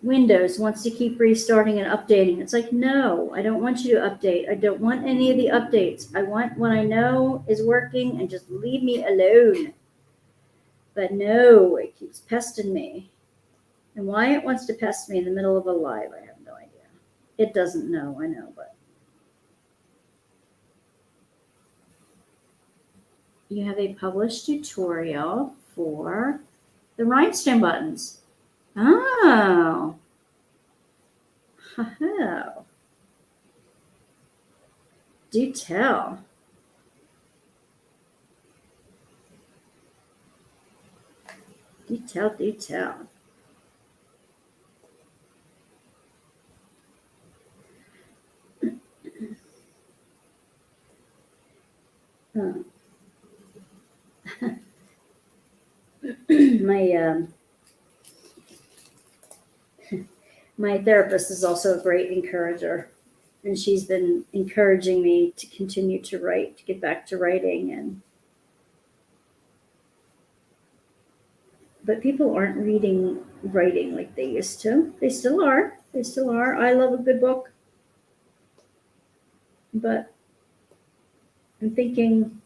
Windows wants to keep restarting and updating. It's like, no, I don't want you to update. I don't want any of the updates. I want what I know is working and just leave me alone. But no, it keeps pesting me. And why it wants to pest me in the middle of a live, I have no idea. It doesn't know, I know, but. You have a published tutorial for the rhinestone buttons. Oh. Oh. Do tell. Do tell, do tell. My therapist is also a great encourager, and she's been encouraging me to continue to write, to get back to writing. But people aren't reading writing like they used to. They still are. They still are. I love a good book, but I'm thinking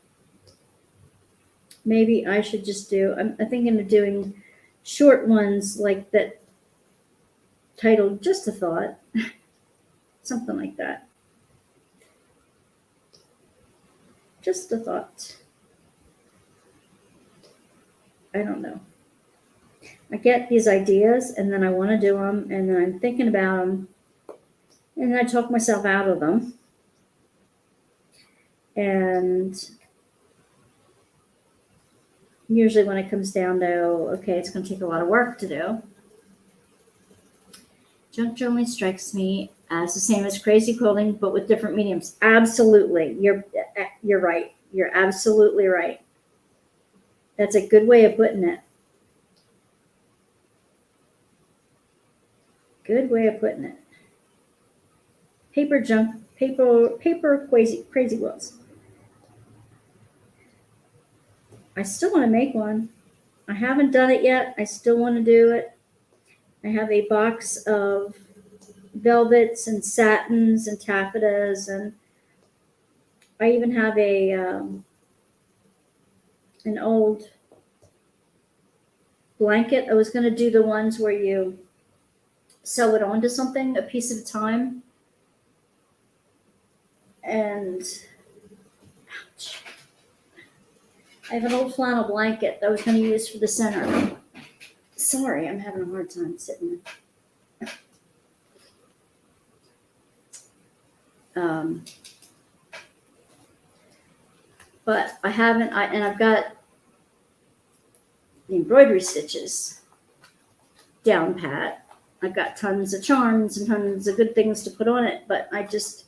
maybe I should just do. I'm thinking of doing short ones like that, titled "Just a Thought," something like that. Just a thought. I don't know. I get these ideas and then I want to do them and then I'm thinking about them and then I talk myself out of them. And usually when it comes down to, okay, it's going to take a lot of work to do. Junk journaling strikes me as the same as crazy quilting, but with different mediums. Absolutely. You're right. You're absolutely right. That's a good way of putting it. Good way of putting it. Paper crazy quilts. I still want to make one. I haven't done it yet. I still want to do it. I have a box of velvets and satins and taffetas, and I even have an old blanket. I was going to do the ones where you sew it onto something a piece at a time. And ouch. I have an old flannel blanket that I was going to use for the center. Sorry, I'm having a hard time sitting. But I haven't, and I've got the embroidery stitches down pat. I've got tons of charms and tons of good things to put on it, but I just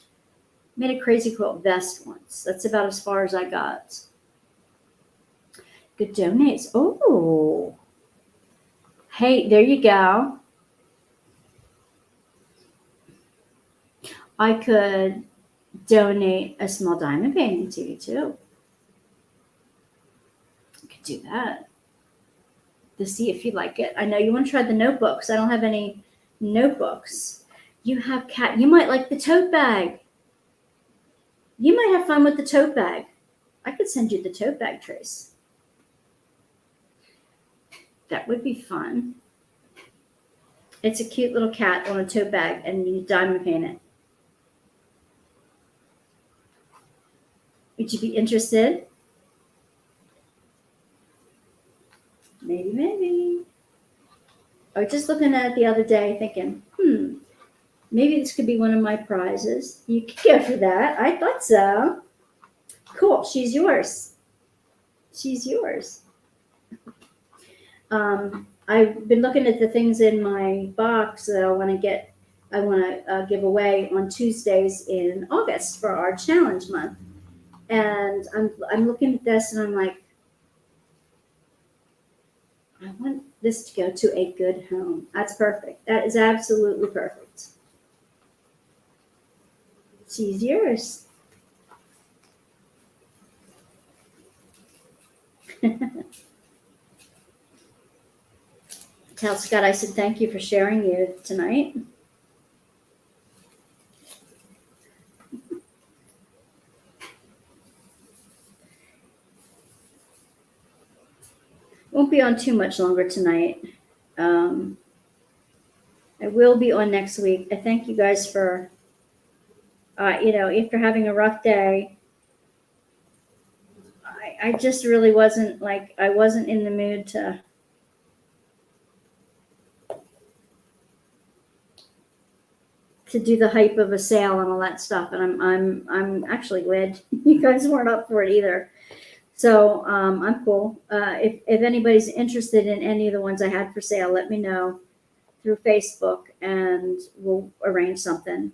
made a crazy quilt vest once. That's about as far as I got. Good donates. Oh, hey, there you go. I could donate a small diamond painting to you too. I could do that to see if you like it. I know you want to try the notebooks. I don't have any notebooks. You have cat. You might like the tote bag. You might have fun with the tote bag. I could send you the tote bag, Trace. That would be fun. It's a cute little cat on a tote bag, and you diamond paint it. Would you be interested? Maybe. I was just looking at it the other day thinking, maybe this could be one of my prizes. You could go for that. I thought so. Cool. She's yours. I've been looking at the things in my box that I want to give away on Tuesdays in August for our challenge month. And I'm looking at this and I'm like, I want this to go to a good home. That's perfect. That is absolutely perfect. She's yours. Tell Scott I said thank you for sharing you tonight. Won't be on too much longer tonight. Um, I will be on next week. I thank you guys for, after having a rough day, I just really wasn't I wasn't in the mood to do the hype of a sale and all that stuff. And I'm actually glad you guys weren't up for it either. So I'm cool. If anybody's interested in any of the ones I had for sale, let me know through Facebook and we'll arrange something.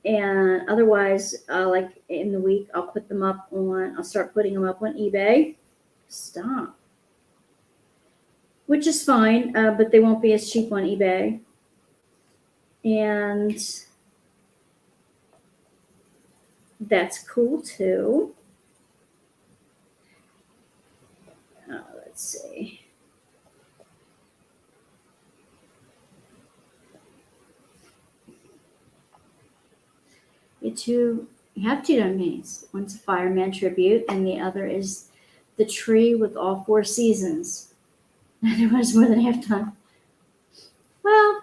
And otherwise, like in the week, I'll start putting them up on eBay. Stop. Which is fine, but they won't be as cheap on eBay. And that's cool too. Let's see. You have two domains. One's a fireman tribute, and the other is the tree with all four seasons. There was more than half time. Well,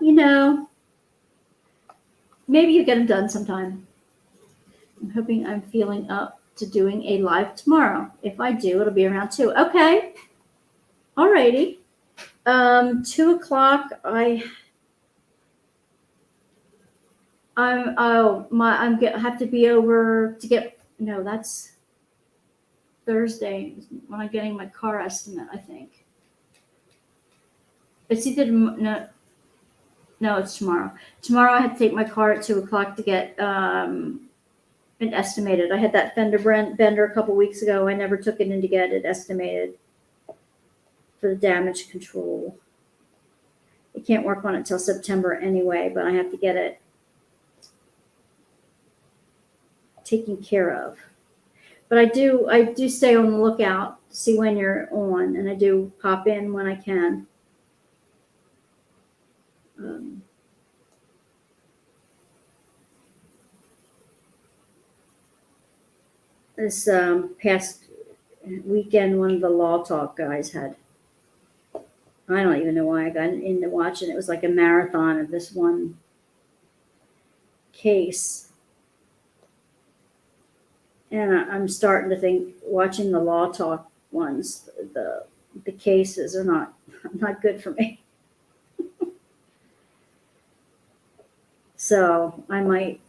maybe you get them done sometime. I'm hoping I'm feeling up to doing a live tomorrow. If I do, it'll be around 2. Okay. Alrighty. 2:00. I have to be over to get. No, that's Thursday when I'm getting my car estimate. I think it's either no, it's tomorrow. Tomorrow I have to take my car at 2:00 to get it estimated. I had that fender bender a couple weeks ago. I never took it in to get it estimated for the damage control. I can't work on it till September anyway, but I have to get it taken care of. But I do stay on the lookout to see when you're on, and I do pop in when I can. This past weekend, one of the Law Talk guys had. I don't even know why I got into watching. It was like a marathon of this one case. And I'm starting to think watching the Law Talk ones, the cases are not good for me. So I might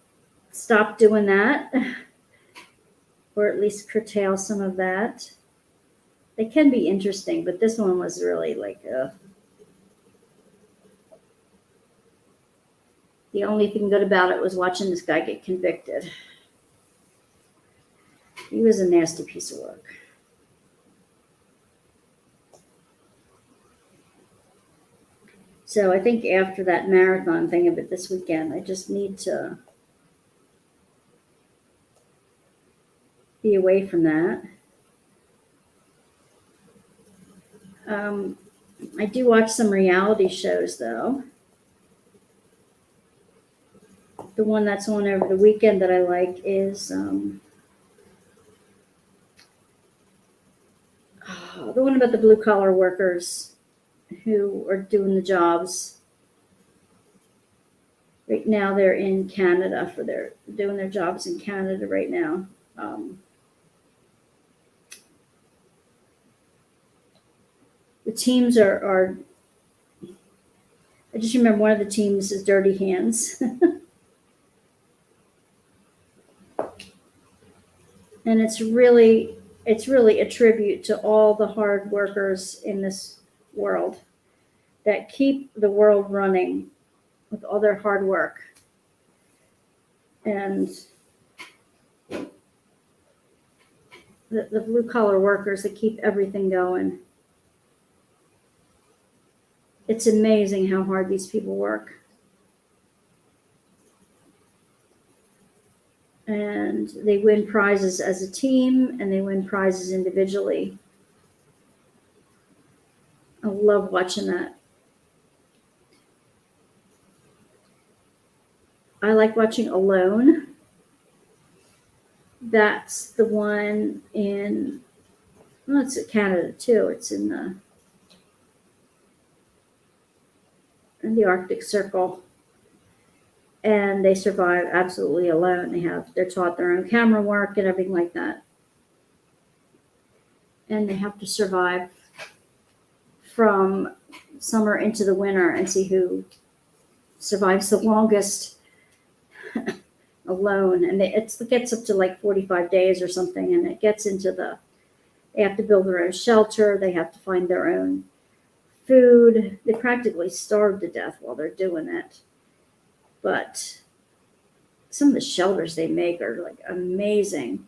stop doing that, or at least curtail some of that. They can be interesting, but this one was really like the only thing good about it was watching this guy get convicted. He was a nasty piece of work. So I think after that marathon thing of it this weekend, I just need to be away from that. I do watch some reality shows though. The one that's on over the weekend that I like is the one about the blue collar workers who are doing the jobs. Right now they're in Canada doing their jobs in Canada right now. The teams are I just remember one of the teams is Dirty Hands. And it's really a tribute to all the hard workers in this world that keep the world running with all their hard work. And the blue collar workers that keep everything going. It's amazing how hard these people work. And they win prizes as a team and they win prizes individually. I love watching that. I like watching Alone. That's the one in, well, it's in Canada too. It's in the Arctic Circle. And they survive absolutely alone. They're taught their own camera work and everything like that. And they have to survive from summer into the winter and see who survives the longest alone. And it gets up to like 45 days or something. And it gets into they have to build their own shelter. They have to find their own food. They practically starve to death while they're doing it. But some of the shelters they make are like amazing.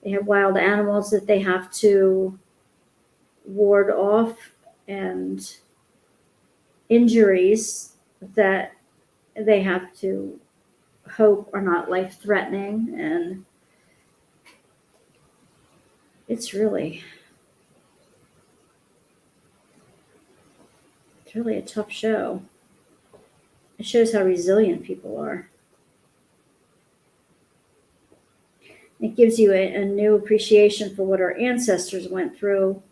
They have wild animals that they have to ward off and injuries that they have to hope are not life-threatening. And it's really a tough show. It shows how resilient people are. It gives you a new appreciation for what our ancestors went through.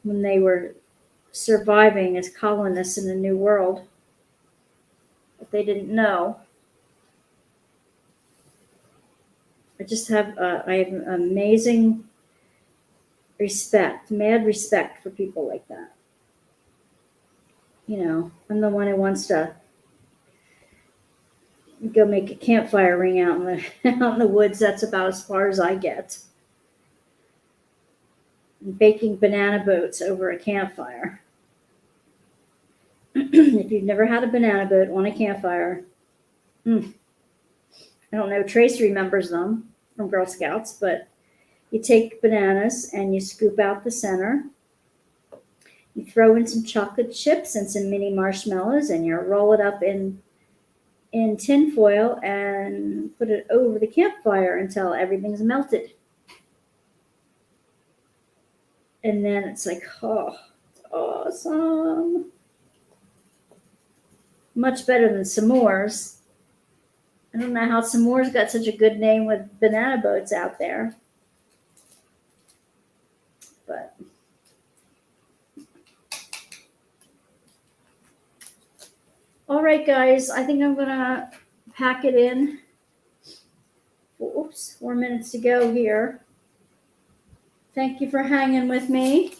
When they were surviving as colonists in a new world that they didn't know. I have amazing mad respect for people like that. You know, I'm the one who wants to go make a campfire ring out in the woods. That's about as far as I get. And baking banana boats over a campfire. If you've never had a banana boat on a campfire, I don't know, Trace remembers them from Girl Scouts, but you take bananas and you scoop out the center. You throw in some chocolate chips and some mini marshmallows and you roll it up in tin foil and put it over the campfire until everything's melted. And then it's like, oh, it's awesome. Much better than s'mores. I don't know how s'mores got such a good name with banana boats out there. But all right, guys, I think I'm gonna pack it in. Oops, 4 minutes to go here. Thank you for hanging with me.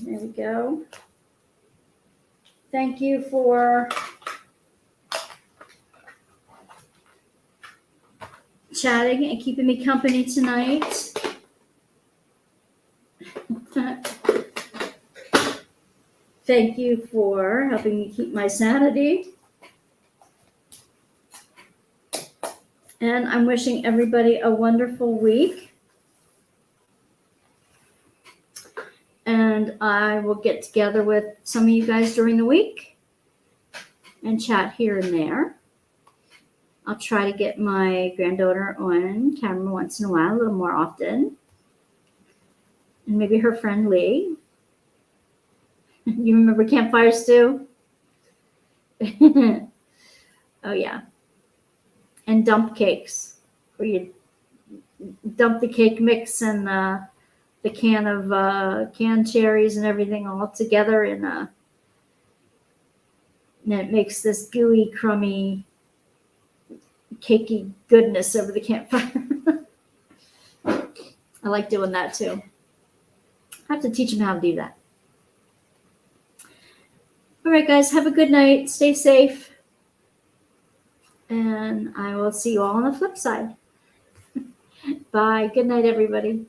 There we go. Thank you for chatting and keeping me company tonight. Thank you for helping me keep my sanity. And I'm wishing everybody a wonderful week. And I will get together with some of you guys during the week and chat here and there. I'll try to get my granddaughter on camera once in a while, a little more often. And maybe her friend Lee. You remember Campfire Stew? Oh, yeah. And dump cakes, where you dump the cake mix and the can of canned cherries and everything all together and it makes this gooey, crummy, cakey goodness over the campfire. I like doing that too. I have to teach them how to do that. All right, guys, have a good night. Stay safe. And I will see you all on the flip side. Bye. Good night, everybody.